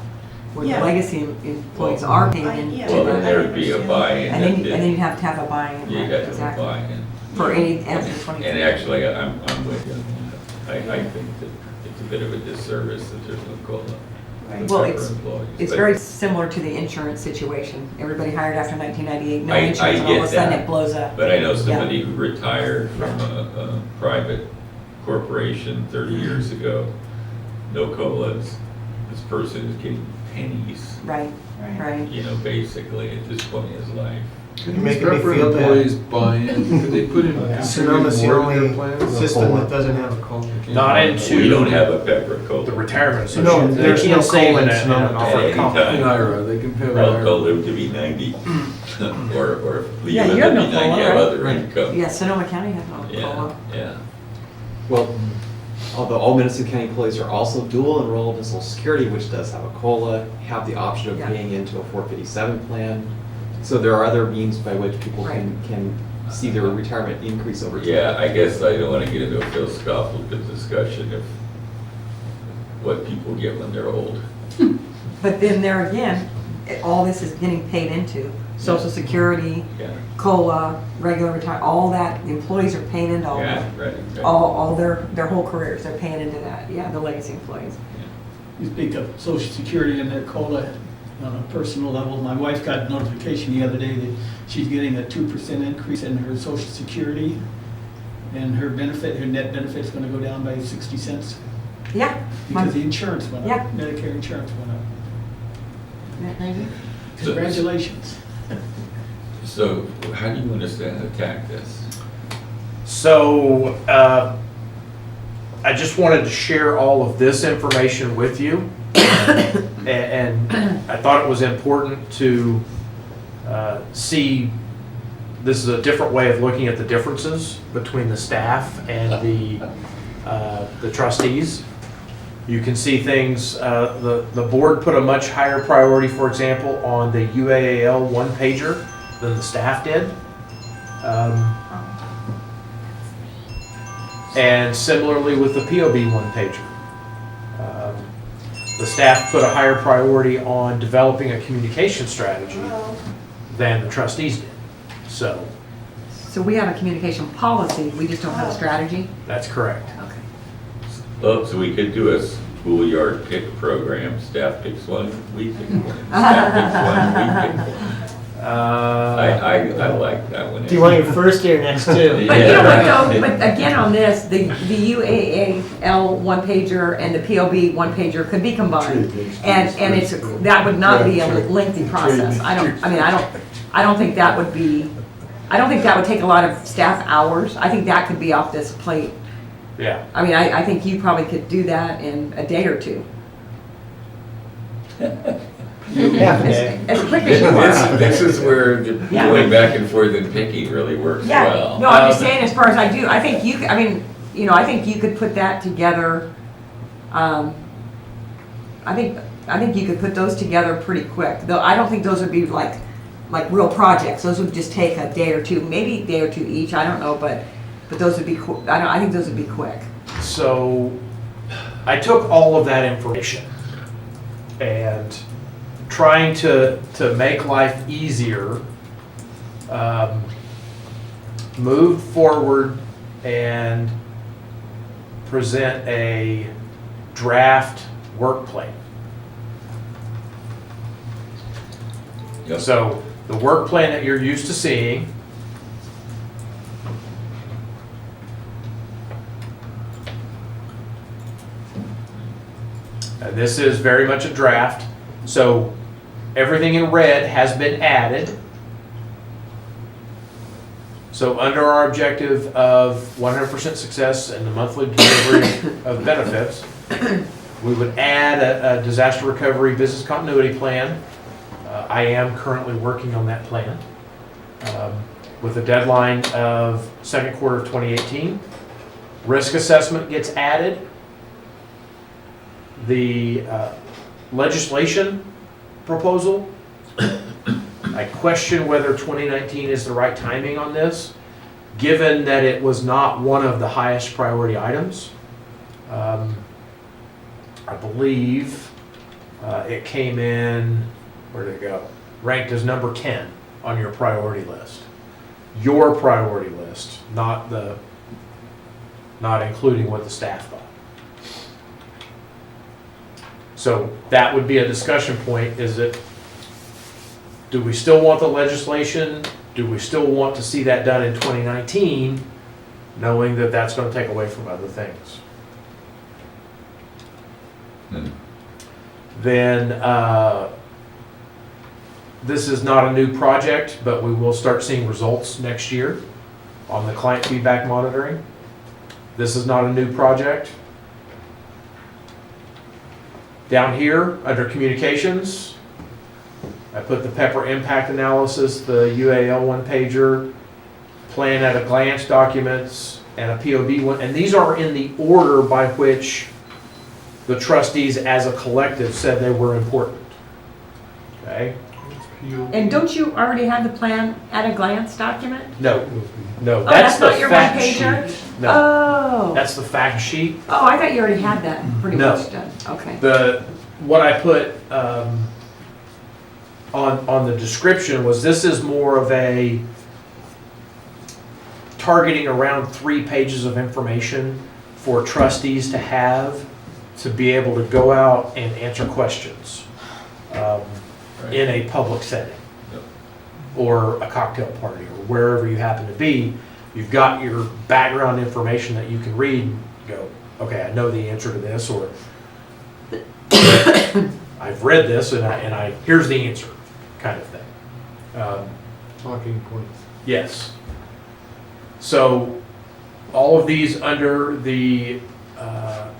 where the Yeah. legacy employees are paying into yeah. Well, then that. there'd be a buy-in. And then you have to have a buy-in. You right, got to exactly. have a buy-in. For any after 20. And actually, I'm with you. I think that it's a bit of a disservice that there's no COLA. Right. Well, for it's employees, but- very similar to the insurance situation. Everybody hired after 1998, no I insurance, and all of a get sudden that. it blows up. But I know somebody who retired from a private corporation 30 years ago, no COLAs. This person is getting pennies, Right, right. basically at this point in his life. You're Can these making me PEPRA feel employees bad. buy in? Could they put in? Sonoma's the more in their only plans? system that doesn't have a COLA. Not into We don't have a PEPRA COLA. the retirement No, association. They there's no can't save COLA in in a Sonoma. offer comp. Anytime. In IRA, they can pay Well, they'll IRA. live to be 90, or leave Yeah, them you to have be no 90, COLA, have right? other income. Yeah, Sonoma County has no Yeah, COLA. yeah. Well, although all Mendocino County employees are also dual enrolled in Social Security, which does have a COLA, have the option of Yeah. paying into a 457 plan. So there are other means by which people can see their retirement increase over time. Yeah, I guess I don't want to get into a philosophical discussion of what people get when they're old. But then there again, all this is getting paid into. Social Security, Yeah, COLA, regular retirement, all that, the employees are paying into all yeah, that. right. All their whole careers, they're paying into that. Yeah, the legacy employees. You speak of Social Security and their COLA on a personal level. My wife got notification the other day that she's getting a 2% increase in her Social Security, and her net benefit's gonna go down by 60 cents Yeah. because the insurance went Yeah. up, Medicare insurance went up. Isn't that crazy? So- Congratulations. So how do you want us to attack this? So, I just wanted to share all of this information with you. And I thought it was important to see, this is a different way of looking at the differences between the staff and the trustees. You can see things, the board put a much higher priority, for example, on the UAAL one-pager than the staff did. And similarly with the POB one-pager. The staff put a higher priority on developing a communication strategy than the trustees did. So, we have a communication policy, we just don't have a strategy? that's correct. Okay. Oh, so we could do a schoolyard pick program. Staff picks one, we pick one. Staff picks one, we pick one. I like that one. Do you want your first or your next two? But you know what though, but again on this, the UAAL one-pager and the POB one-pager could be combined. And it's, that would not be a lengthy process. I don't think that would be, I don't think that would take a lot of staff hours. I think that could be off this plate. Yeah. I mean, I think you probably could do that in a day or two. As quick as you are. This is where the Yeah. going back and forth and picking really works Yeah, well. no, I'm just saying as far as I do, I think you, I mean, you know, I think you could put that together. I think you could put those together pretty quick. Though I don't think those would be like real projects. Those would just take a day or two, maybe a day or two each. I don't know, but those would be I think those would be quick. So I took all of that information and trying to make life easier, moved forward and present a draft work plan. Yep. So the work plan that you're used to seeing, and this is very much a draft, so everything in red has been added. So under our objective of 100% success in the monthly delivery of benefits, we would add a disaster recovery business continuity plan. I am currently working on that plan with a deadline of second quarter of 2018. Risk assessment gets added. The legislation proposal, I question whether 2019 is the right timing on this, given that it was not one of the highest priority items. I believe it came in, where did it go? Ranked as number 10 on your priority list. Your priority list, not including what the staff thought. So that would be a discussion point, is it, do we still want the legislation? Do we still want to see that done in 2019, knowing that that's going to take away from other things? Then this is not a new project, but we will start seeing results next year on the client feedback monitoring. This is not a new project. Down here, under communications, I put the PEPRA impact analysis, the UAL one-pager, plan at a glance documents, and a POB one. And these are in the order by which the trustees as a collective said they were important. Okay? And don't you already have the plan at a glance document? No, no, Oh, that's not the your fact one-pager? sheet. No, Oh. that's the fact sheet. Oh, I thought you already had that pretty No. much done. Okay. What I put on the description was, this is more of a targeting around 3 pages of information for trustees to have to be able to go out and answer questions in a public setting. Yep. Or a cocktail party, or wherever you happen to be. You've got your background information that you can read and go, okay, I know the answer to this, or I've read this and I here's the answer, kind of thing. Talking points. Yes. So all of these under the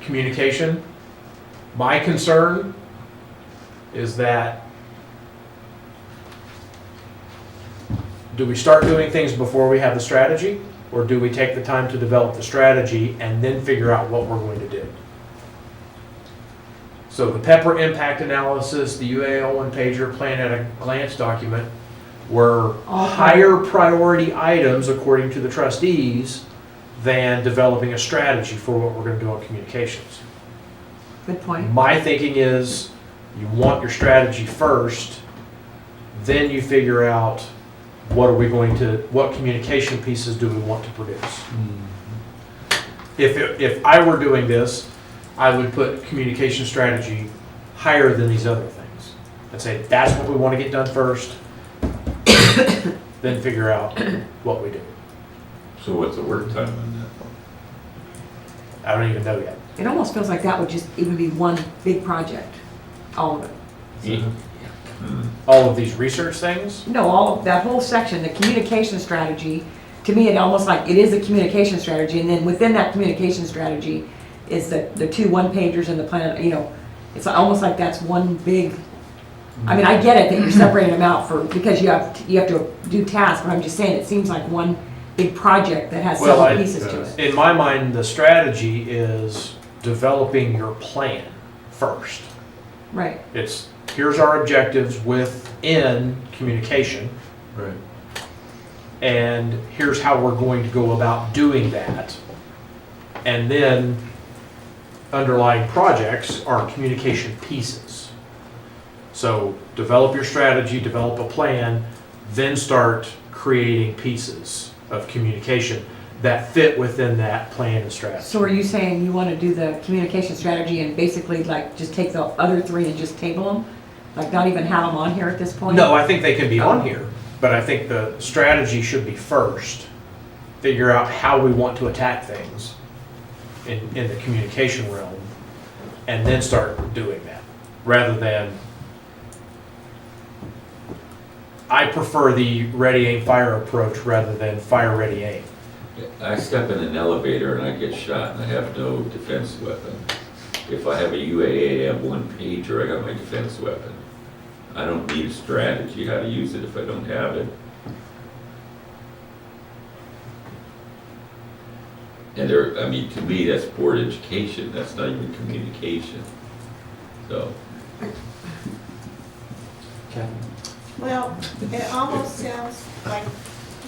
communication, my concern is that do we start doing things before we have the strategy, or do we take the time to develop the strategy and then figure out what we're going to do? So the PEPRA impact analysis, the UAL one-pager, plan at a glance document were All higher priority items according to the trustees than developing a strategy for what we're going to do on communications. Good point. My thinking is you want your strategy first, then you figure out what communication pieces do we want to produce. If I were doing this, I would put communication strategy higher than these other things. I'd say that's what we want to get done first, then figure out what we do. So what's the work time on that? I don't even know yet. It almost feels like that would just even be one big project, all of it. All of these research things, No, all of that whole section, the communication strategy, to me, it almost like it is a communication strategy, and then within that communication strategy is the two one-pagers and the plan, you know, it's almost like that's one big, I mean, I get it that you're separating them out because you have to do tasks, but I'm just saying, it seems like one big project that has Well, several pieces to it. in my mind, the strategy is developing your plan first. Right. It's, here's our objectives within communication, Right. and here's how we're going to go about doing that. And then underlying projects are communication pieces. So develop your strategy, develop a plan, then start creating pieces of communication that fit within that plan and strategy. So are you saying you want to do the communication strategy and basically like just take the other three and just table them? Like not even have them on here at this point? No, I think they can be on here, but I think the strategy should be first. Figure out how we want to attack things in the communication realm, and then start doing that, rather than, I prefer the ready, aim, fire approach rather than fire, ready, aim. I step in an elevator and I get shot and I have no defense weapon. If I have a UAA, I have one pager, I got my defense weapon. I don't need a strategy how to use it if I don't have it. And there, I mean, to me, that's board education, that's not even communication. So, Okay. Well, it almost sounds like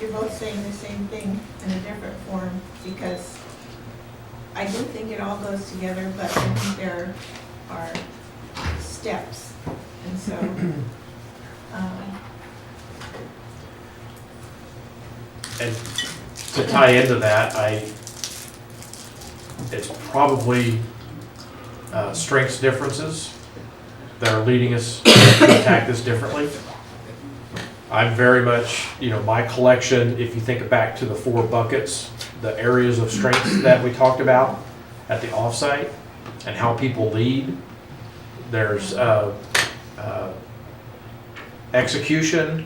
you're both saying the same thing in a different form, because I do think it all goes together, but I think there are steps, and so, And to tie into that, it's probably strengths differences that are leading us to attack this differently. I'm very much, my collection, if you think back to the 4 buckets, the areas of strengths that we talked about at the offsite and how people lead, there's execution,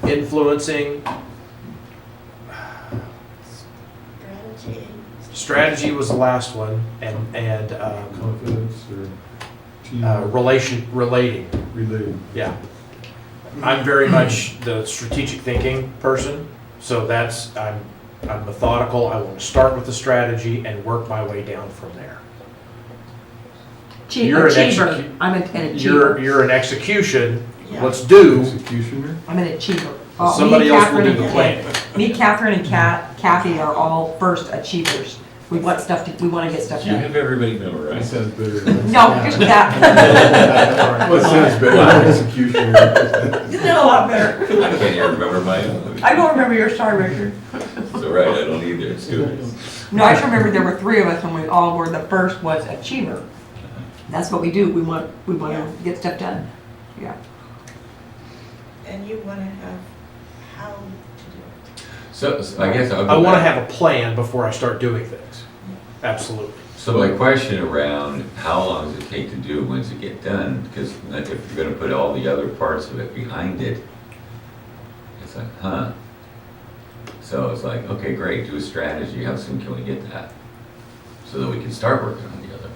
influencing. Strategy was the last one, and Confidence or team. relating. Relating. Yeah. I'm very much the strategic thinking person, so I'm methodical. I want to start with the strategy and work my way down from there. You're an Achiever. I'm an achiever. You're an execution. Yeah. Let's do. Executioner? I'm an achiever. Somebody Me, else will Catherine, do the and- plan. Me, Catherine, and Kathy are all first achievers. We want we want to get stuff you done. have everybody That memorized. sounds better. No, just that. What sounds better than executioner? You did a lot better. I can't even remember my own. I don't remember your star, Richard. It's all right, I don't either, it's good. No, I just remember there were 3 of us and we all were, the first was achiever. That's what we do. We want Yeah. to get stuff done. Yeah. and you want to have how to do it. So I guess I'll I go want to back. have a plan before I start doing things. Absolutely. So my question around how long does it take to do, when's it get done? Because if you're gonna put all the other parts of it behind it, it's like, huh? So it's like, okay, great, do a strategy, how soon can we get that? So that we can start working on the other.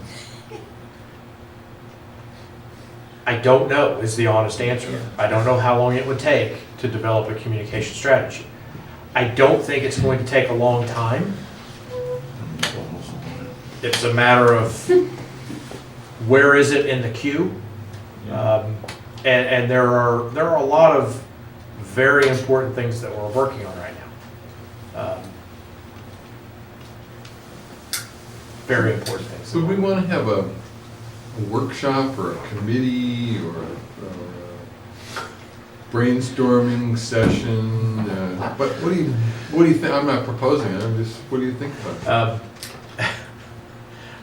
I don't know is the honest answer. I don't know how long it would take to develop a communication strategy. I don't think it's going to take a long time. It's a matter of where is it in the queue? And there are a lot of very important things that we're working on right now. Very important things. So we want to have a workshop or a committee or a brainstorming session. But what do you think? I'm not proposing it. I'm just. What do you think about it?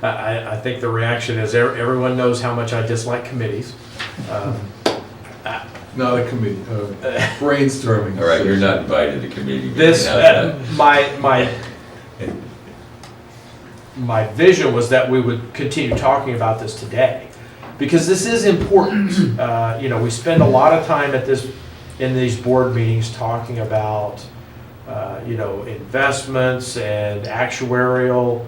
I think the reaction is everyone knows how much I dislike committees. Not a committee. Brainstorming. All right, you're not invited to committee. This my vision was that we would continue talking about this today, because this is important. We spend a lot of time in these board meetings talking about investments and actuarial.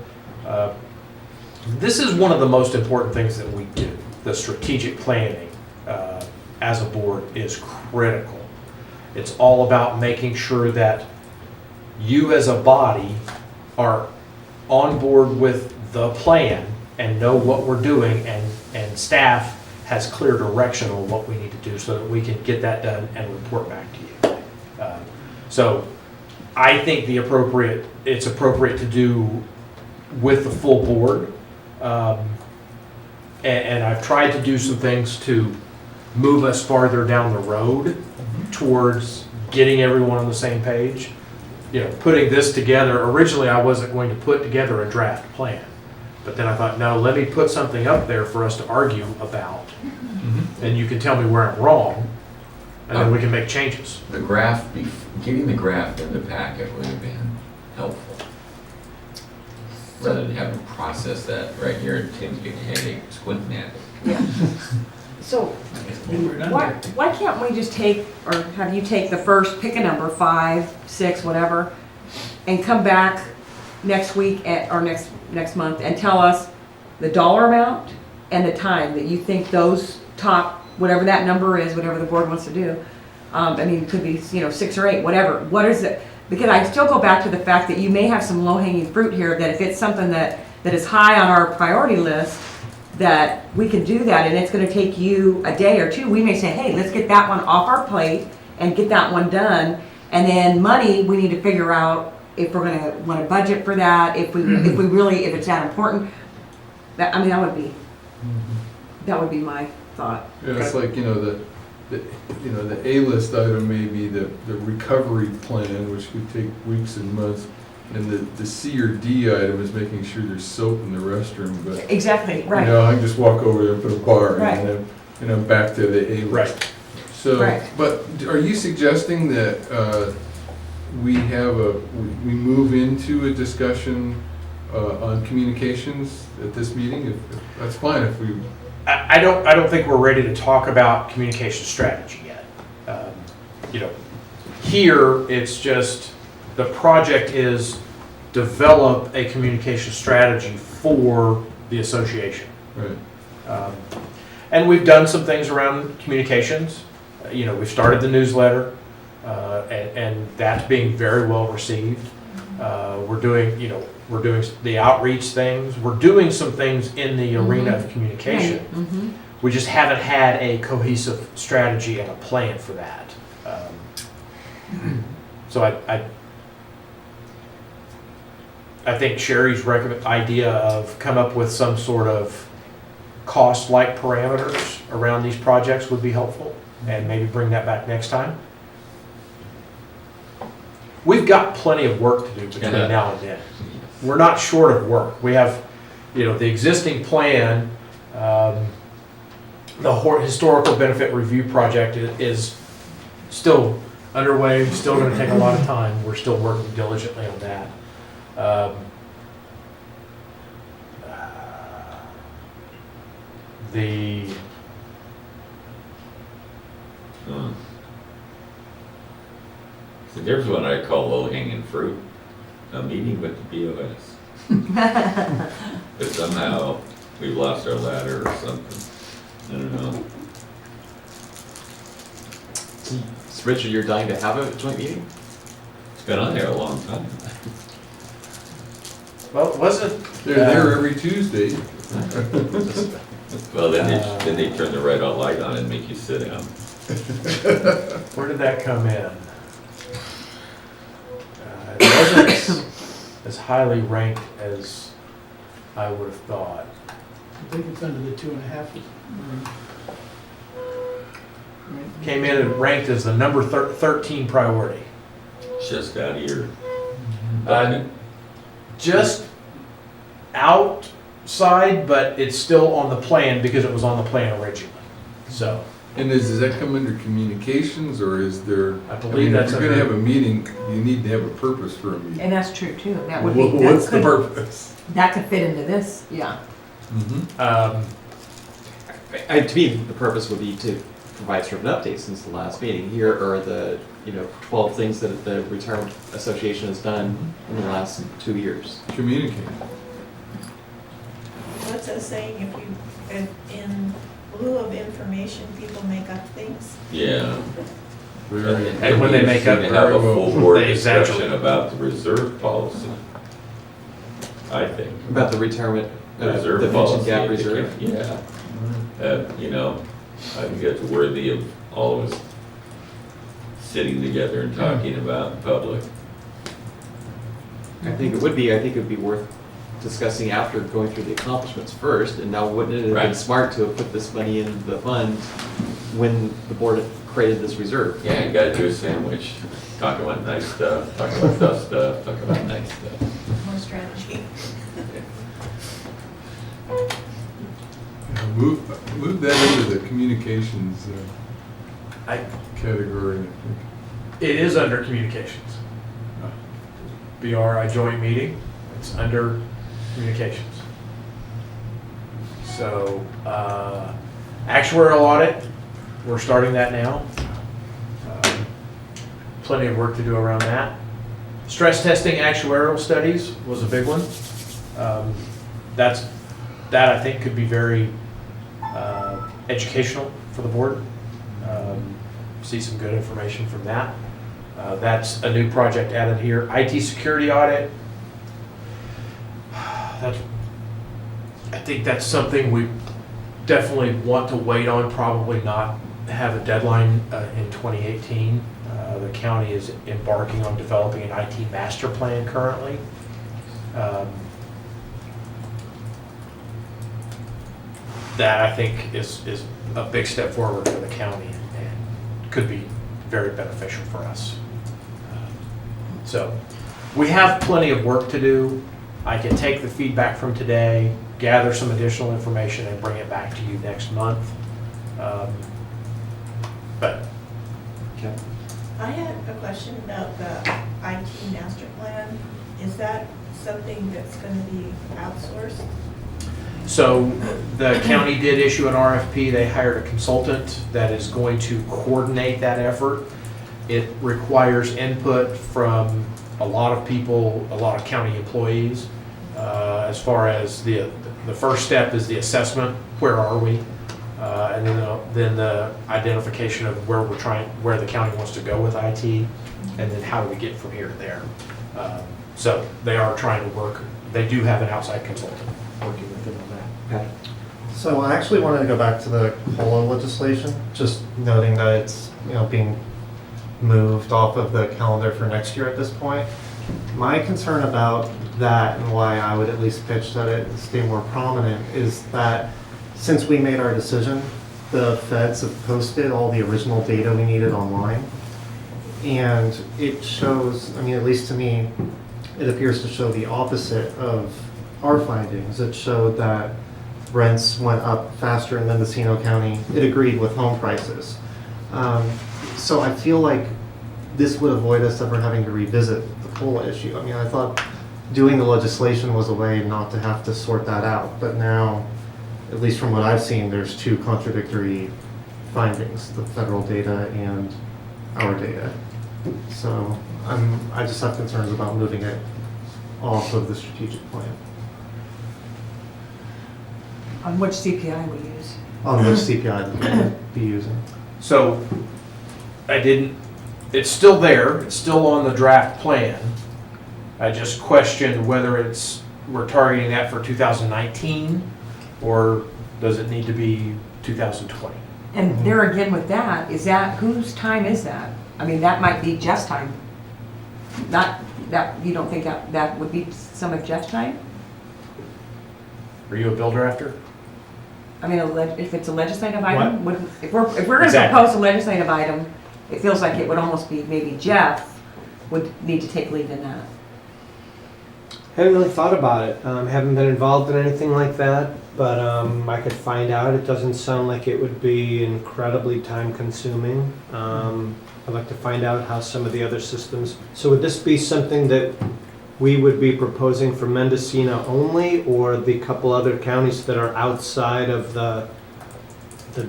This is one of the most important things that we do. The strategic planning as a board is critical. It's all about making sure that you as a body are on board with the plan and know what we're doing, and staff has clear direction on what we need to do so that we can get that done and report back to you. So I think it's appropriate to do with the full board. And I've tried to do some things to move us farther down the road towards getting everyone on the same page. Putting this together, originally I wasn't going to put together a draft plan, but then I thought, no, let me put something up there for us to argue about, and you can tell me where I'm wrong, and then we can make changes. The graph, getting the graph in the packet would have been helpful. Rather than having to process that right here, and Tim's getting a headache squinting at it. Yeah. So, why can't we just take, or have you take the first, pick a number, 5, 6, whatever, and come back next week or next month and tell us the dollar amount and the time that you think those top, whatever that number is, whatever the board wants to do. It could be 6 or 8, whatever. What is it? Because I still go back to the fact that you may have some low-hanging fruit here, that if it's something that is high on our priority list, that we can do that, and it's going to take you a day or two. We may say, hey, let's get that one off our plate and get that one done. And then money, we need to figure out if we're going to want to budget for that, if it's that important. That would be my thought. Yeah, it's like the A-list item may be the recovery plan, which could take weeks and months. And the C or D item is making sure there's soap in the restroom, but Exactly, right. I can just walk over there and put a bar Right. in, and I'm back to the A list. Right. So, Right. but are you suggesting that we move into a discussion on communications at this meeting? If that's fine. If we I don't think we're ready to talk about communication strategy yet. Here it's just the project is develop a communication strategy for the association. right. And we've done some things around communications. We've started the newsletter, and that's being very well received. We're doing the outreach things. We're doing some things in the arena of communication. Mm-hmm. We just haven't had a cohesive strategy and a plan for that. So I think Sherry's idea of come up with some sort of cost-like parameters around these projects would be helpful, and maybe bring that back next time. We've got plenty of work to do between now and then. We're not short of work. We have, the existing plan, the historical benefit review project is still underway, still going to take a lot of time. We're still working diligently on that. The, So there's what I call low-hanging fruit, a meeting with the BOS. But somehow we've lost our ladder or something. I don't know. So Richard, you're dying to have a joint meeting? It's been on there a long time. well, it wasn't. They're there every Tuesday. Well, then they turn the red light on and make you sit down. Where did that come in? It wasn't as highly ranked as I would have thought. I think it's under the 2.5. Came in and ranked as the number 13 priority. Just out here. Just outside, but it's still on the plan because it was on the plan originally. So, And does that come under communications, or is there? I believe that's If you're gonna under- have a meeting, you need to have a purpose for a meeting. And that's true too. That would be, What's that the could, purpose? that could fit into this, yeah. Mhm. To me, the purpose would be to provide sort of an update since the last meeting. Here are the, 12 things that the Retirement Association has done in the last 2 years. Communicate. What's that saying, if you, in lieu of information, people make up things? Yeah. Very- And when they make up, We should have a full board they exaggerate. discussion about the reserve policy. I think. About the retirement, Reserve the pension policy. gap reserve. Yeah. I think that's worthy of all of us sitting together and talking about in public. I think it would be worth discussing after going through the accomplishments first. And now wouldn't it have been Right. smart to have put this money in the fund when the board created this reserve? Yeah, you gotta do a sandwich. Talk about nice stuff, talk about tough stuff, talk about nice stuff. More strategy. Move that into the communications I, category, I think. it is under communications. BRI joint meeting, it's under communications. So, actuarial audit, we're starting that now. Plenty of work to do around that. Stress testing actuarial studies was a big one. That I think could be very educational for the board. See some good information from that. That's a new project added here. IT security audit. I think that's something we definitely want to wait on, probably not have a deadline in 2018. The county is embarking on developing an IT master plan currently. That I think is a big step forward for the county and could be very beneficial for us. So we have plenty of work to do. I can take the feedback from today, gather some additional information and bring it back to you next month. But Okay. I had a question about the IT master plan. Is that something that's gonna be outsourced? So the county did issue an RFP. They hired a consultant that is going to coordinate that effort. It requires input from a lot of people, a lot of county employees. As far as the first step is the assessment, where are we? And then the identification of where the county wants to go with IT, and then how do we get from here to there. So they are trying to work, they do have an outside consultant working with them on that. Okay. So I actually wanted to go back to the COLA legislation, just noting that it's, being moved off of the calendar for next year at this point. My concern about that and why I would at least pitch that it stay more prominent is that since we made our decision, the feds have posted all the original data we needed online. And it shows, at least to me, it appears to show the opposite of our findings. It showed that rents went up faster in Mendocino County. It agreed with home prices. So I feel like this would avoid us ever having to revisit the COLA issue. I thought doing the legislation was a way not to have to sort that out, but now at least from what I've seen, there's two contradictory findings, the federal data and our data. So I just have concerns about moving it off of the strategic plan. On which CPI we use. On which CPI that we'll be using. So it's still there, it's still on the draft plan. I just questioned whether we're targeting that for 2019 or does it need to be 2020? And there again with that, whose time is that? I mean, that might be Jeff's time. Not, that, you don't think that would be some of Jeff's time? Are you a bill drafter? I mean, if it's a legislative item, if we're going to Exactly. propose a legislative item, it feels like it would almost be maybe Jeff would need to take lead in that. Haven't really thought about it. Haven't been involved in anything like that, but I could find out. It doesn't sound like it would be incredibly time consuming. I'd like to find out how some of the other systems. So would this be something that we would be proposing for Mendocino only, or the couple other counties that are outside of the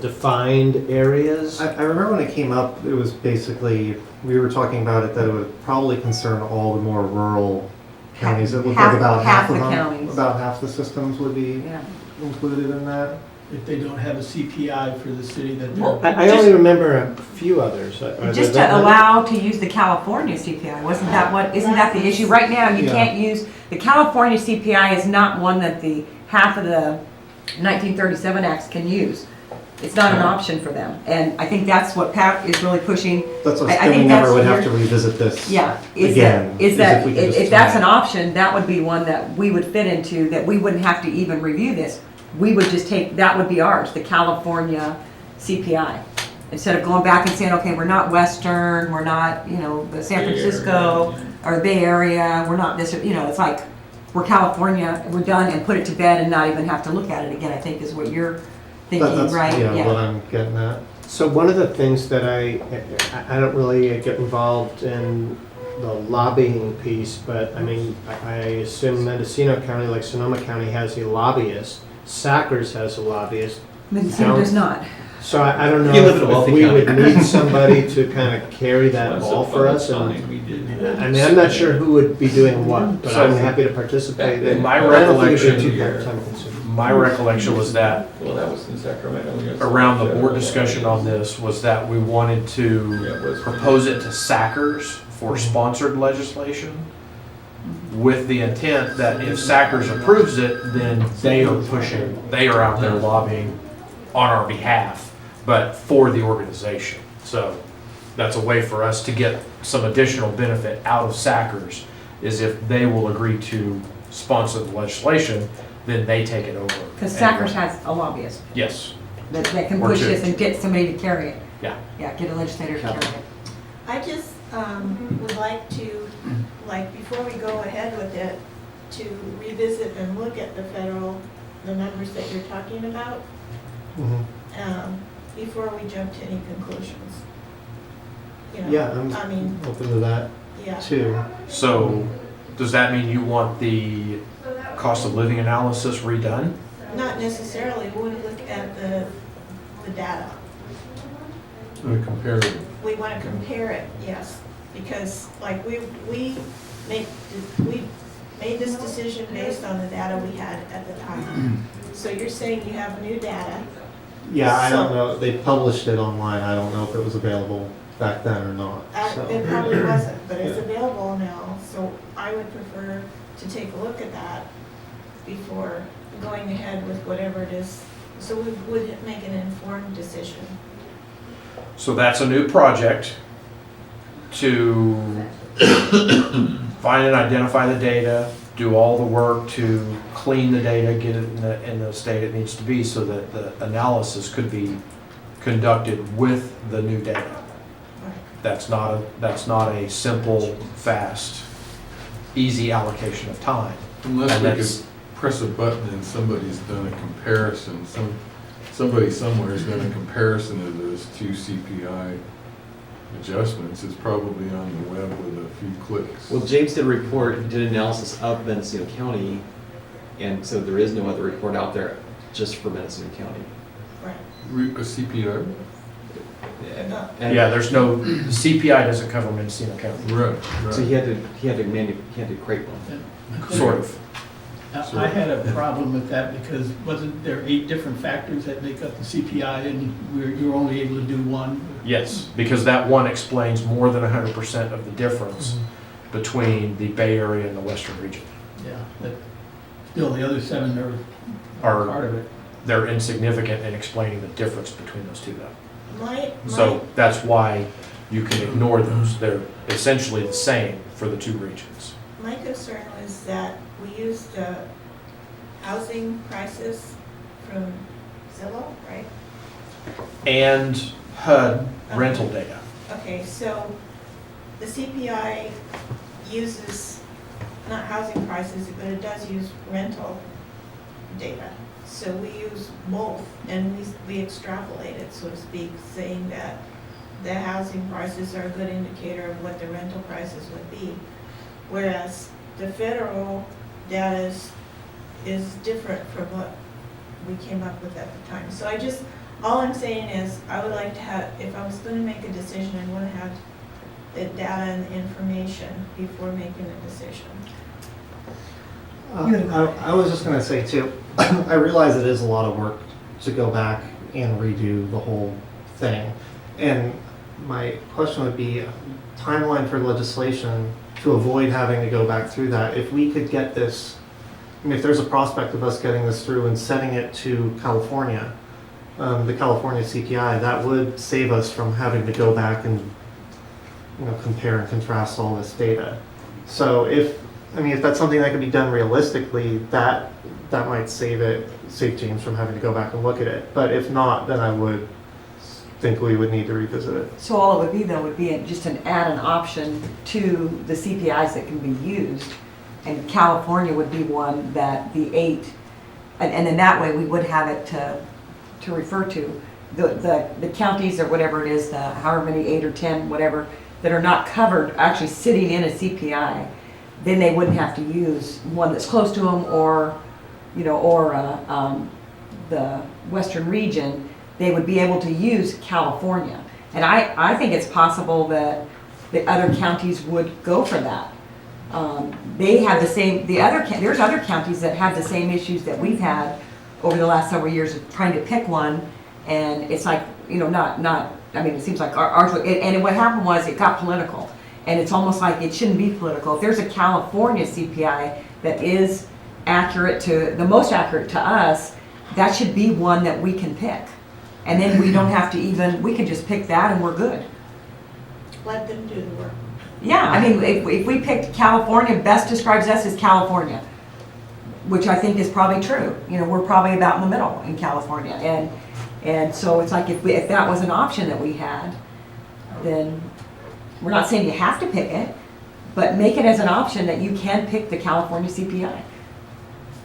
defined areas? I remember when it came up, it was basically, we were talking about it, that it would probably concern all the more rural counties. It looked like about half of the them, counties. about half the systems would be Yeah. included in that. If they don't have a CPI for the city that Well, they're. I only remember a few others. Are Just there that to many? allow to use the California CPI, isn't that the issue? Right now, you Yeah. can't use, the California CPI is not one that the half of the 1937 Acts can use. It's not an option for them. And I think that's what Pat is really pushing. That's what I then we think never that's would have your- to revisit this. Yeah, Again, is is that, if we could just if that's tie an it. option, that would be one that we would fit into, that we wouldn't have to even review this. We would just take, that would be ours, the California CPI. Instead of going back and saying, okay, we're not Western, we're not, the San Bay Francisco Area, or Bay Area, we're not this, it's like, we're California, we're done, and put it to bed and not even have to look at it again, I think is what you're thinking, That's, right? yeah, what I'm getting at. So one of the things that I don't really get involved in the lobbying piece, but I mean, I assume Mendocino County, like Sonoma County, has a lobbyist. Sackers has a lobbyist. Mendocino does not. So I don't know You live in a if wealthy we county. would need somebody to kind of carry that Once ball upon for a us. And time, we did. I mean, I'm not sure who would be doing what, but So- I'm happy to participate. In my I don't think it'd recollection- be too time consuming. My recollection was that Well, that was in Sacramento. Yes. around the board discussion on this was that we wanted Yeah, to it was. propose it to Sackers for sponsored legislation with the intent that if Sackers approves it, then they are out there lobbying on our behalf, but for the organization. So that's a way for us to get some additional benefit out of Sackers, is if they will agree to sponsor the legislation, then they take it over. Because Sackers has a lobbyist Yes, that can Or push two. this and get somebody to carry it. yeah. Yeah, get a legislator to carry it. I just would like to, before we go ahead with it, to revisit and look at the numbers that you're talking about, before we jump to any conclusions. Yeah, I mean, I'm open to that yeah. too. So, does that mean you want the cost of living analysis redone? Not necessarily, we want to look at the data. Comparative. We want to compare it, yes, because we made this decision based on the data we had at the time. So you're saying you have new data? Yeah, I don't So- know, they published it online, I don't know if it was available back then or not, so. It probably wasn't, but it's available now, so I would prefer to take a look at that before going ahead with whatever it is, so we would make an informed decision. So that's a new project to find and identify the data, do all the work to clean the data, get it in the state it needs to be, so that the analysis could be conducted with the new data. That's not a simple, fast, easy allocation of time. Unless And we that's- could press a button and somebody's done a comparison, somebody somewhere has done a comparison of those two CPI adjustments. It's probably on the web with a few clicks. Well, James did a report, he did an analysis of Mendocino County, and so there is no other report out there. just for Mendocino County. Right. A CPI? And Yeah, there's no, the CPI doesn't cover Mendocino County, Right, So right. he had to create one. sort of. I had a problem with that because wasn't there 8 different factors that make up the CPI and you're only able to do one? Yes, because that one explains more than 100% of the difference between the Bay Area and the Western region. Yeah, but still the other 7 are part Are, of it. they're insignificant in explaining the difference between those two though. So that's why you can ignore those. They're essentially the same for the 2 regions. My concern was that we used the housing prices from Zillow, right? And HUD rental data. Okay, so the CPI uses, not housing prices, but it does use rental data. So we use both, and we extrapolate it, so to speak, saying that the housing prices are a good indicator of what the rental prices would be. Whereas the federal data is different from what we came up with at the time. So all I'm saying is, I would like to have, if I was gonna make a decision, I'd wanna have the data and the information before making a decision. I was just gonna say too, I realize it is a lot of work to go back and redo the whole thing. And my question would be, timeline for legislation to avoid having to go back through that. If we could get this, I mean, if there's a prospect of us getting this through and setting it to California, the California CPI, that would save us from having to go back and, compare and contrast all this data. So if that's something that could be done realistically, that might save James from having to go back and look at it. But if not, then I would think we would need to revisit it. So all it would be though would be just add an option to the CPIs that can be used. And California would be one that the 8, and then that way we would have it to refer to. The counties or whatever it is, however many, 8 or 10, whatever, that are not covered, actually sitting in a CPI, then they wouldn't have to use one that's close to them or the Western region. They would be able to use California. And I think it's possible that the other counties would go for that. They have the same, there's other counties that have the same issues that we've had over the last several years of trying to pick one, and it's like, it seems like ours, and what happened was it got political, and it's almost like it shouldn't be political. If there's a California CPI that is the most accurate to us, that should be one that we can pick. And then we don't have to we can just pick that and we're good. Let them do the work. Yeah, if we picked California, best describes us as California, which I think is probably true. We're probably about in the middle in California. And so it's like if that was an option that we had, then we're not saying you have to pick it, but make it as an option that you can pick the California CPI.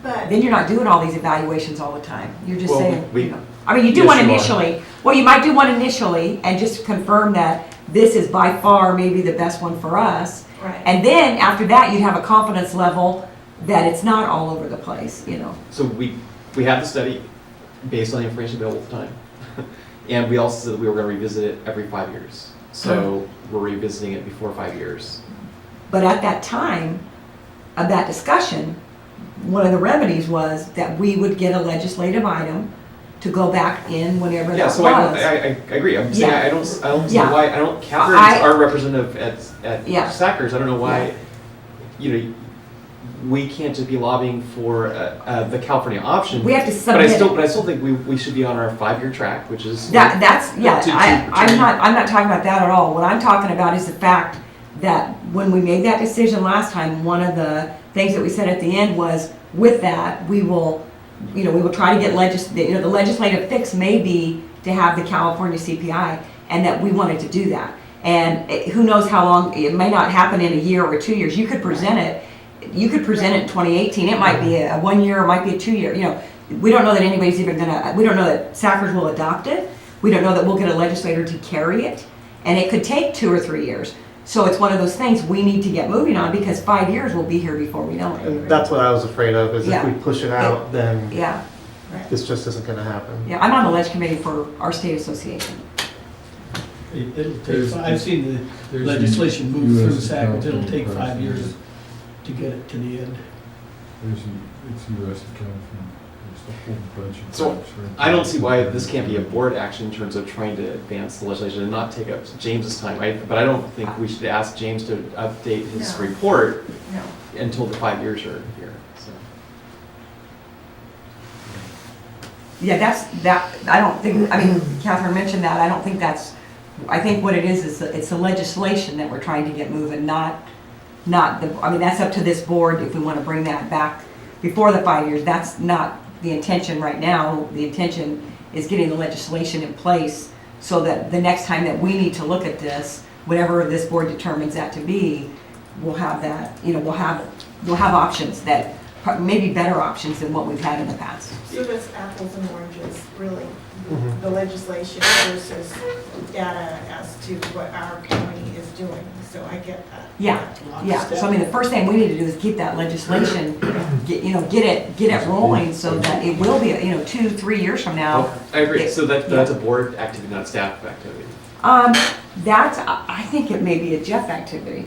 But Then you're not doing all these evaluations all the time. You're just saying, you do Yes, one you are. initially. Well, you might do one initially and just confirm that this is by far maybe the best one for us. right. And then after that, you'd have a confidence level that it's not all over the place, So we have the study based on the information available at the time. And we also said that we were going to revisit it every 5 years. So we're revisiting it before 5 years. But at that time of that discussion, one of the remedies was that we would get a legislative item to go back in whenever Yeah, that so was. I agree. I'm saying Yeah. I don't see Yeah. why, Catherine's I- our representative at Yeah. Sackers. I don't know why, we can't just be lobbying for the California option. We have to But submit I still think we should be on our 5-year track, which is. I'm to- not talking about that at all. What I'm talking about is the fact that when we made that decision last time, one of the things that we said at the end was, with that, we will try to get the legislative fix may be to have the California CPI, and that we wanted to do that. And who knows how long, it may not happen in a year or 2 years. You could present it in 2018. It might be a 1 year, it might be a 2 year. We don't know that anybody's even we don't know that Sackers will adopt it. We don't know that we'll get a legislator to carry it. And it could take 2 or 3 years. So it's one of those things we need to get moving on, because 5 years will be here before we know it. And that's what I was afraid of, is if Yeah. we push it out, then Yeah, Right. this just isn't gonna happen. Yeah, I'm on the ledge committee for our state association. It'll take, There's- I've seen the there's legislation move US through SAC, but it'll take 5 California years to get it to the end. It's US and California. There's a whole bunch of. So, groups, right? I don't see why this can't be a board action in terms of trying to advance the legislation and not take up James's time. But I don't think we should ask James to update his No. report No. until the 5 years are here, so. Yeah, I don't think, I mean, Catherine mentioned that, I don't think I think what it is it's the legislation that we're trying to get moving, not I mean, that's up to this board if we want to bring that back before the 5 years. That's not the intention right now. The intention is getting the legislation in place so that the next time that we need to look at this, whatever this board determines that to be, we'll have that, we'll have options that, maybe better options than what we've had in the past. So that's apples and oranges, really, Mhm. the legislation versus data as to what our county is doing, so I get that. Yeah, yeah, so I mean, the first thing we need to do is keep that legislation, get it rolling so that it will be, 2-3 years from now. Well, I agree, so that's Yeah. a board activity, not staff activity. I think it may be a Jeff activity.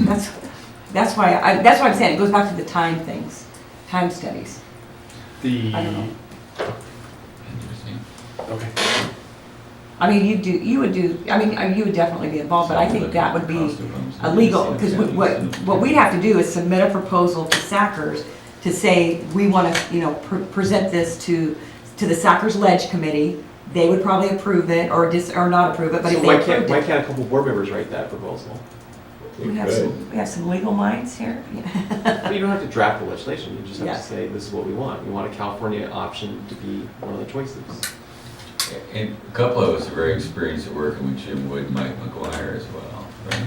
That's why I'm saying, it goes back to the time things, time studies. I don't know. Interesting. Okay. I mean, you would definitely be involved, but I think that would be illegal, because what we'd have to do is submit a proposal to SACRS to say, we want to, present this to the SACRS Ledge Committee. They would probably approve it or not approve it, but So if they why approved can't it. a couple board members write that proposal? We have some legal minds here. But you don't have to draft the legislation, you just have Yeah. to say, this is what we want. We want a California option to be one of the choices. And a couple of us are very experienced at working with Jim Wood, Mike McGuire as well, right?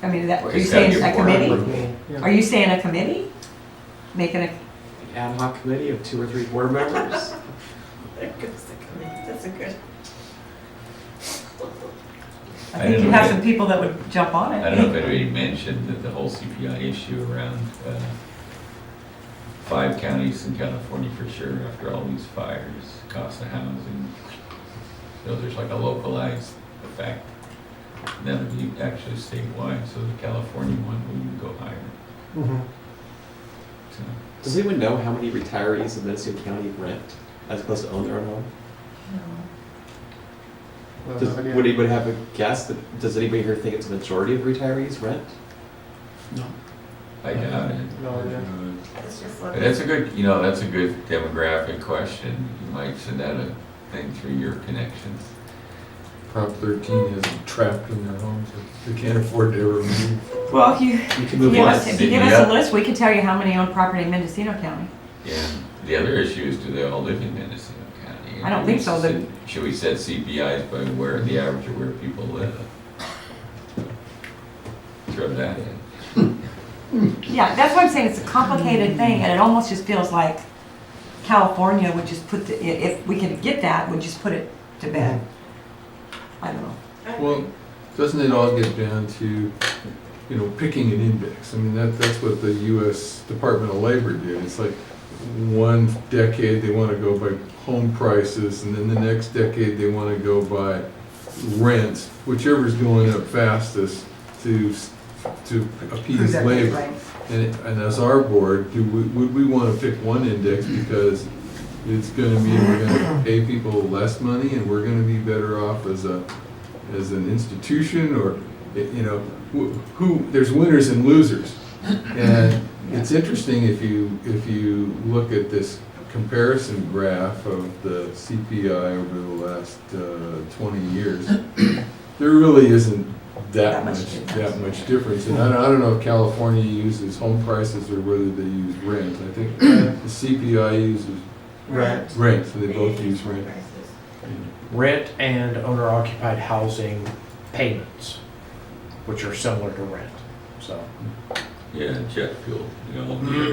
Are you It's gotta saying be a a board committee? Are you saying a committee? Making a, An ad hoc committee of 2 or 3 board members? There goes the committee, that's a good. I I think don't you know have if- some people that would jump on it. I don't know if anybody mentioned that the whole CPI issue around 5 counties in California for sure after all these fires, cost of housing. So there's like a localized effect. That'll be actually statewide, so the California one will even go higher. Mhm. So, Does anyone know how many retirees in Mendocino County rent as opposed to own their own home? Would anybody have a guess? Does anybody here think it's a majority of retirees rent? No. I doubt it. No idea. It's just But like. that's a good, that's a good demographic question. You might send out a thing through your connections. Prop 13 has them trapped in their homes, they can't afford to ever move. Well, if you can move give once. us a list, we can tell you how many own property in Mendocino County. And the other issue is, do they all live in Mendocino County? I don't think so. Should we set CPIs by where the average of where people live? Throw that in. Yeah, that's why I'm saying it's a complicated thing, and it almost just feels like California would just if we could get that, would just put it to bed. I don't know. Well, doesn't it all get down to, picking an index? I mean, that's what the US Department of Labor did. It's like one decade they want to go by home prices, and then the next decade they want to go by rents, whichever's going up fastest to appease labor. Right. And as our board, would we want to pick one index because it's going to mean we're going to pay people less money and we're going to be better off as an institution, or there's winners and losers. And it's interesting if you look at this comparison graph of the CPI over the last 20 years, there really isn't that much difference. And I don't know if California uses home prices or whether they use rent. I think the CPI uses rent, so they both use rent. Rent and owner-occupied housing payments, which are similar to rent, so. Yeah, jet fuel,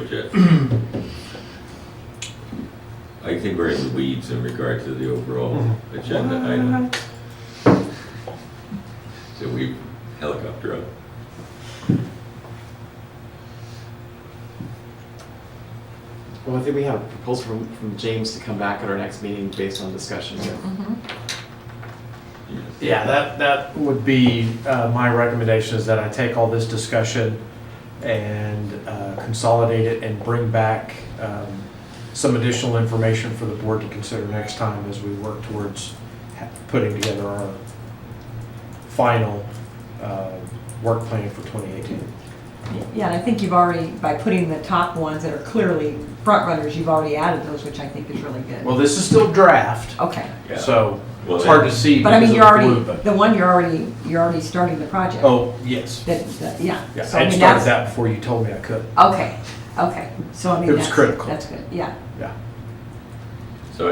jet fuel. I think we're in the weeds in regard to the overall agenda item. So we helicopter up. Well, I think we have a proposal from James to come back at our next meeting based on discussion. Mhm. Yeah, that would be my recommendation, is that I take all this discussion and consolidate it and bring back some additional information for the board to consider next time as we work towards putting together our final work plan for 2018. Yeah, and I think you've already, by putting the top ones that are clearly front runners, you've already added those, which I think is really good. Well, this is still draft, Okay, so Well, it's hard to see. but I mean, because you're of the blue, already, but- the one you're already starting the project. Oh, yes. Yeah. Yeah, So, I I had mean, started that's- that before you told me I could. Okay, so I mean, It was that's, critical. that's good, yeah. Yeah. So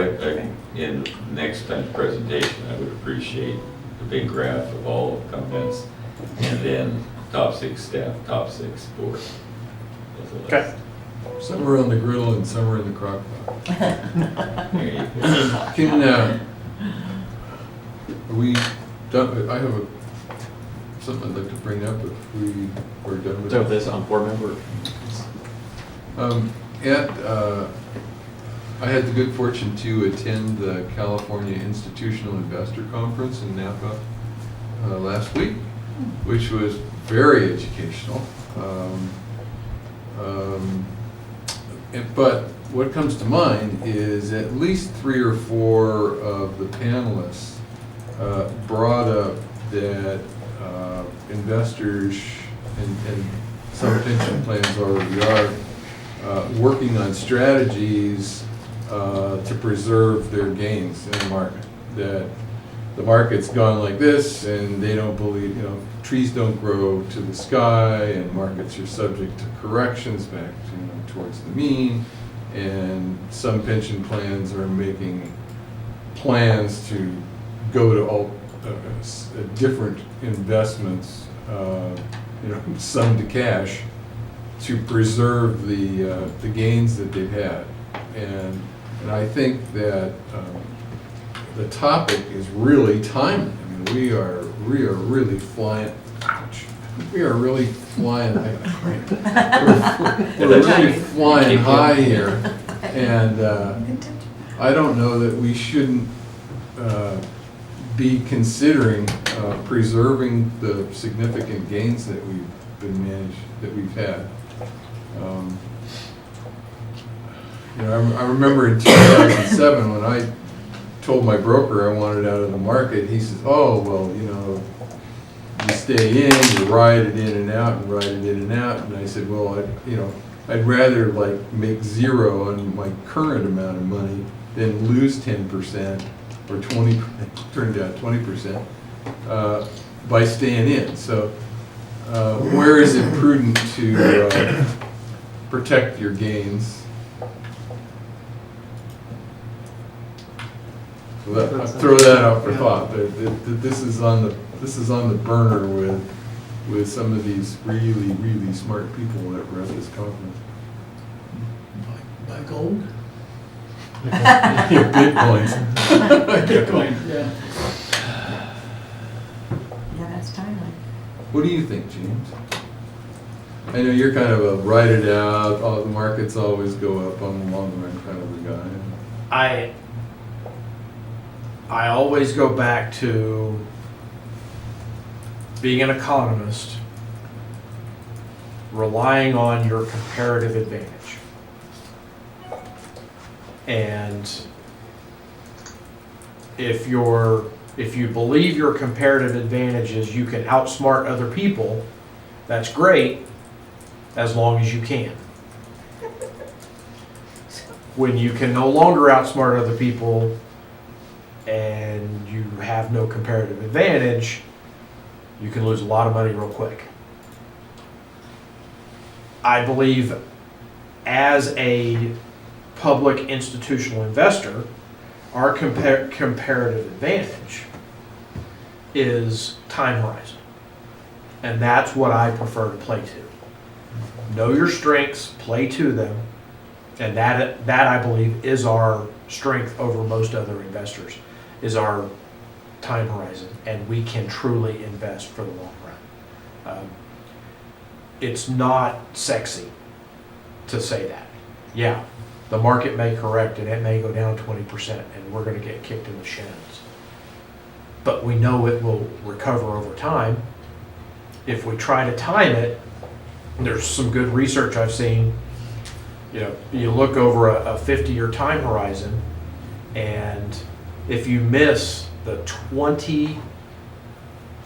in next time's presentation, I would appreciate the big graph of all of comments, and then top 6 staff, top 6 board. That's the Okay. list. Some are on the griddle and some are in the crock pot. There you go. Can, are we done, I have something I'd like to bring up if we were done with So it. this on board member. I had the good fortune to attend the California Institutional Investor Conference in Napa last week, which was very educational. But what comes to mind is at least 3 or 4 of the panelists brought up that investors and some pension plans already are working on strategies to preserve their gains in the market. That the market's gone like this, and they don't believe, trees don't grow to the sky, and markets are subject to corrections back towards the mean, and some pension plans are making plans to go to all different investments, some to cash, to preserve the gains that they've had. And I think that the topic is really timely. I mean, we are really flying. Ouch! We are really flying. We're really flying high here, and I don't know that we shouldn't be considering preserving the significant gains that we've had. I remember in 2007 when I told my broker I wanted out of the market, he says, "Oh, well, you stay in, you ride it in and out, and ride it in and out." And I said, "Well, I'd rather make 0 on my current amount of money than lose 10% or 20, turned out 20%, by staying in." So, where is it prudent to protect your gains? So throw that out for thought. This is on the burner with some of these really smart people that were at this conference. Buy gold? Bitcoins. Bitcoin, yeah. Yeah, that's timely. What do you think, James? I know you're kind of a write it out, the markets always go up, I'm the long run kind of a guy. I always go back to being an economist, relying on your comparative advantage. And if you believe your comparative advantage is you can outsmart other people, that's great, as long as you can. When you can no longer outsmart other people and you have no comparative advantage, you can lose a lot of money real quick. I believe as a public institutional investor, our comparative advantage is time horizon. And that's what I prefer to play to. Know your strengths, play to them, and that I believe is our strength over most other investors, is our time horizon, and we can truly invest for the long run. It's not sexy to say that. Yeah, the market may correct and it may go down 20% and we're gonna get kicked in the shins. But we know it will recover over time. If we try to time it, there's some good research I've seen. You know, you look over a 50-year time horizon, and if you miss the 20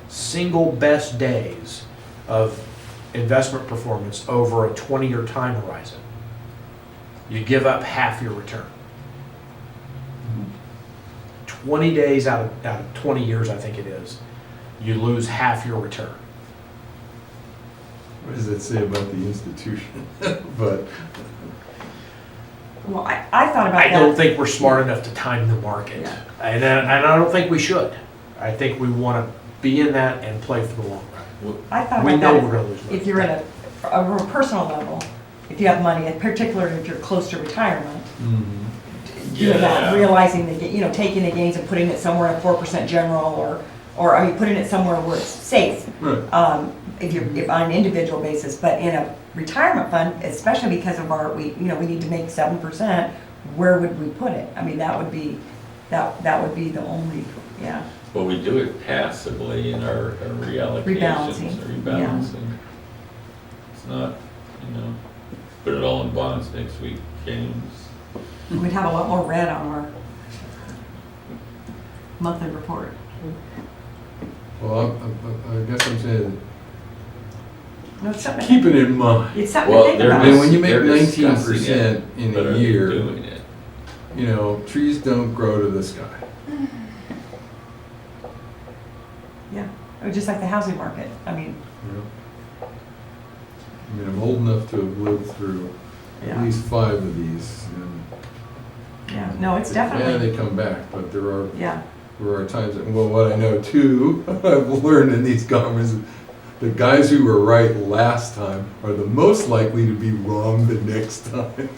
single best days of investment performance over a 20-year time horizon, you give up half your return. 20 days out of 20 years, I think it is, you lose half your return. What does that say about the institution? But Well, I thought about I that. don't think we're smart enough to time the market. Yeah. And I don't think we should. I think we want to be in that and play for the long run. I thought We about know that we're going to lose money. if you're at a real personal level, if you have money, and particularly if you're close to retirement, doing that, Yeah. realizing the, taking the gains and putting it somewhere in a 4% general or I mean, putting it somewhere where it's safe. Right. If on an individual basis, but in a retirement fund, especially because of we need to make 7%, where would we put it? I mean, that would be the only, yeah. Well, we do it passively in our reallocations. Rebalancing, Rebalancing. It's not, put it all in bonds next week, gains. We'd have a lot more red on our monthly report. Well, I guess I'm saying, No, it's something. keep it in mind. It's something Well, to think they're about. And when you make They're discussing 19% in but a are they year, doing it? trees don't grow to the sky. Yeah, it was just like the housing market. I mean, I'm old enough to have lived through at yeah, least 5 of these. And yeah. No, it's yeah, definitely, they come back, but there are times that, well, what I know too, I've learned in these conferences, the guys who were right last time are the most likely to be wrong the next time.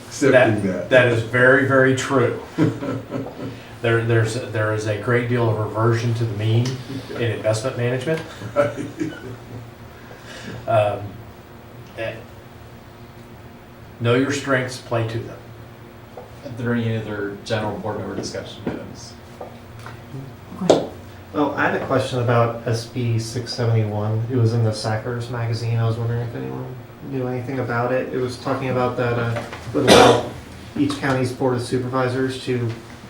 So, accepting that. That is very, very true. There is a great deal of reversion to the mean in investment management. Know your strengths, play to them. Are there any other general board member discussion items? Well, I had a question about SB 671. It was in the Sackers magazine. I was wondering if anyone knew anything about it. It was talking about that would allow each county's board of supervisors to,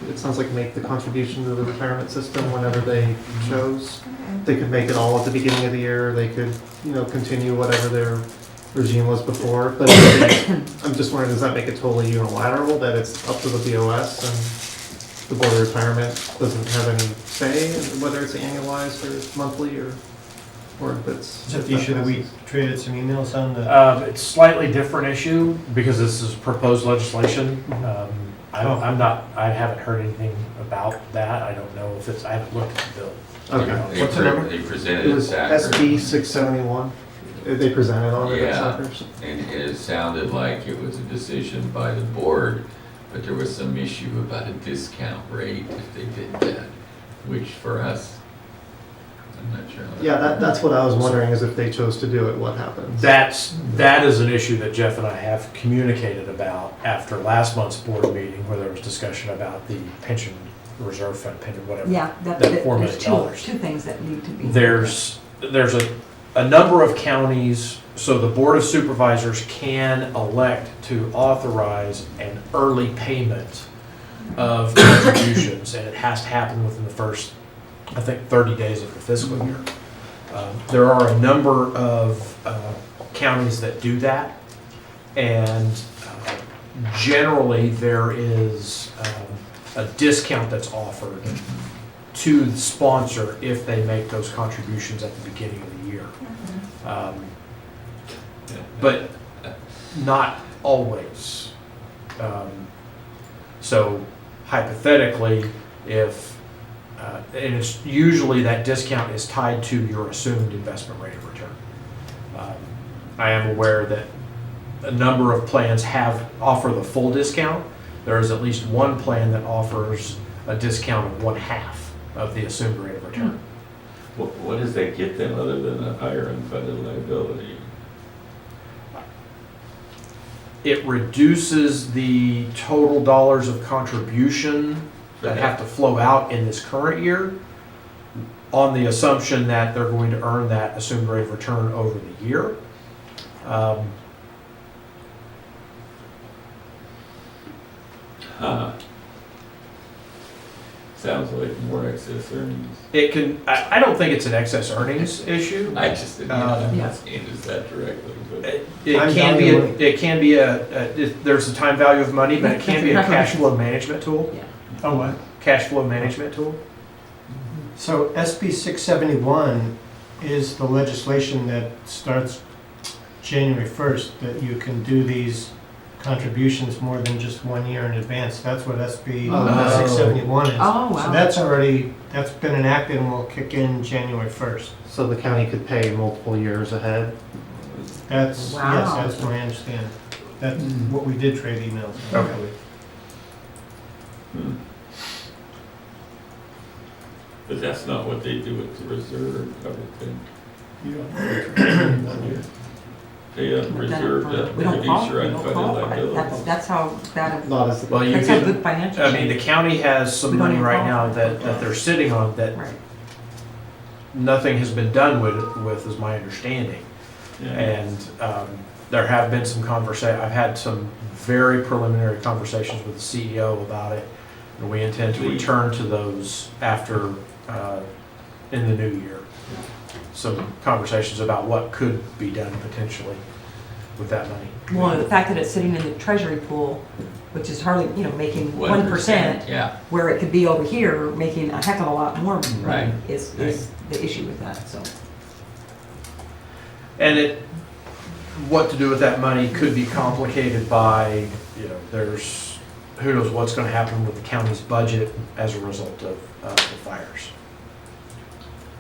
it sounds like, make the contribution to the retirement system whenever they chose. They could make it all at the beginning of the year. They could, continue whatever their regime was before. But I'm just wondering, does that make it totally unilateral, that it's up to the BOS and the Board of Retirement doesn't have any say in whether it's annualized or monthly or if it's... Is that the issue that we traded some emails on? The It's a slightly different issue because this is proposed legislation. I haven't heard anything about that. I don't know if I haven't looked at the bill. Okay. What's the number? They presented It it was Sackers. SB 671. They presented on it at Yeah. Sackers. And it sounded like it was a decision by the board, but there was some issue about a discount rate if they did that, which for us, I'm not sure. How Yeah, that's what I was wondering, is if they chose to do it, what happens? That is an issue that Jeff and I have communicated about after last month's board meeting where there was discussion about the pension reserve fund, whatever. yeah, That $4 there's million. two things that need to be. There's a number of counties, so the Board of Supervisors can elect to authorize an early payment of contributions, and it has to happen within the first, I think, 30 days of the fiscal year. There are a number of counties that do that, and generally there is a discount that's offered to the sponsor if they make those contributions at the beginning of the year. But not always. So hypothetically, if, and it's usually that discount is tied to your assumed investment rate of return. I am aware that a number of plans offer the full discount. There is at least one plan that offers a discount of 1/2 of the assumed rate of return. What does that get them other than a higher unfunded liability? it reduces the total dollars of contribution that have to flow out in this current year on the assumption that they're going to earn that assumed rate of return over the year. Sounds like more excess earnings. It can, I don't think it's an excess earnings issue. I just, I'm not Yeah. saying is that directly, but. It Time can be, value of money. it can be there's a time value of money, but it can be a cash flow management tool. Yeah. Oh, what? Cash flow management tool. So SB 671 is the legislation that starts January 1st, that you can do these contributions more than just 1 year in advance. That's what SB Oh. 671 is. Oh, wow. So that's been enacted and will kick in January 1st. So the county could pay multiple years ahead. Yes, Wow. that's my understanding. That's what we did trade emails. Okay. But that's not what they do with the reserve, I would think. You don't have to train anybody. They reserve that We don't reduce call, your we don't unfunded call for it. liabilities. That's how bad, Not as, Well, you that's how can, good financial. I mean, the county has some We don't money even right call now for it. that they're sitting on that Right. nothing has been done with is my understanding. Yeah. And there have been some I've had some very preliminary conversations with the CEO about it. And we intend to return to those after, in the new year. Some conversations about what could be done potentially with that money. Well, the fact that it's sitting in the treasury pool, which is hardly, making 1%, Yeah, where it could be over here making a heck of a lot more money Right. is the issue with that, so. And what to do with that money could be complicated by, there's, who knows what's gonna happen with the county's budget as a result of the fires.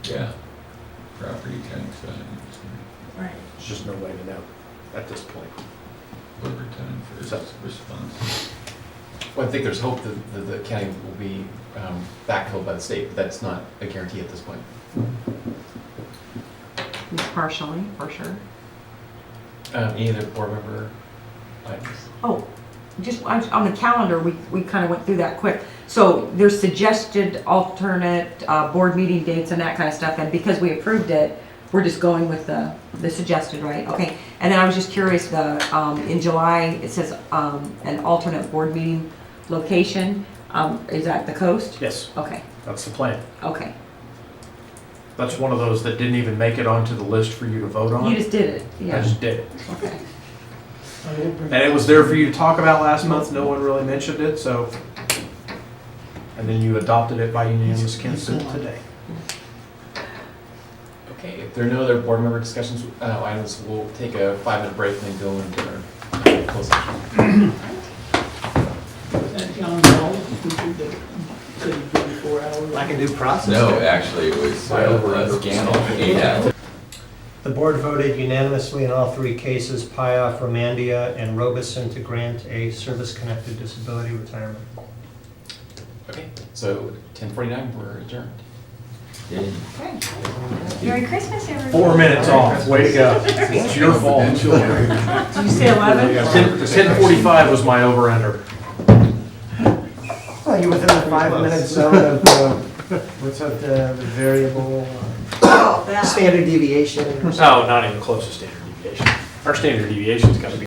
yeah. Property tax, Right. There's just no way to know at this point. overtime for So- response. Well, I think there's hope that the county will be backfilled by the state, but that's not a guarantee at this point. Partially, for sure. Any other board member items? Oh, just on the calendar, we kind of went through that quick. So there's suggested alternate board meeting dates and that kind of stuff, and because we approved it, we're just going with the suggested, right? Okay, and then I was just curious, in July, it says an alternate board meeting location. Is that the coast? Yes, Okay, that's the plan. okay. That's one of those that didn't even make it onto the list for you to vote on. You just did it, I yeah, just did it. okay. And it was there for you to talk about last month, no one really mentioned it, so. And then you adopted it by unanimous consent today. Okay, if there are no other board member discussions, items, we'll take a 5-minute break and then go into our closed session. Was that John Ball, who did the 24 hours? I can do process. No, actually, it was Scannell. Yeah. The board voted unanimously in all three cases, Pyoff, Romandia, and Robeson, to grant a service-connected disability retirement. Okay, so 10:49, we're adjourned. Merry Christmas, everyone. 4 minutes off, way to go. It's your fault. Did you say 11? 10:45 was my over-under. Well, you're within the 5-minute zone of, what's that, the variable, standard deviation. Oh, not even close to standard deviation. Our standard deviation's gotta be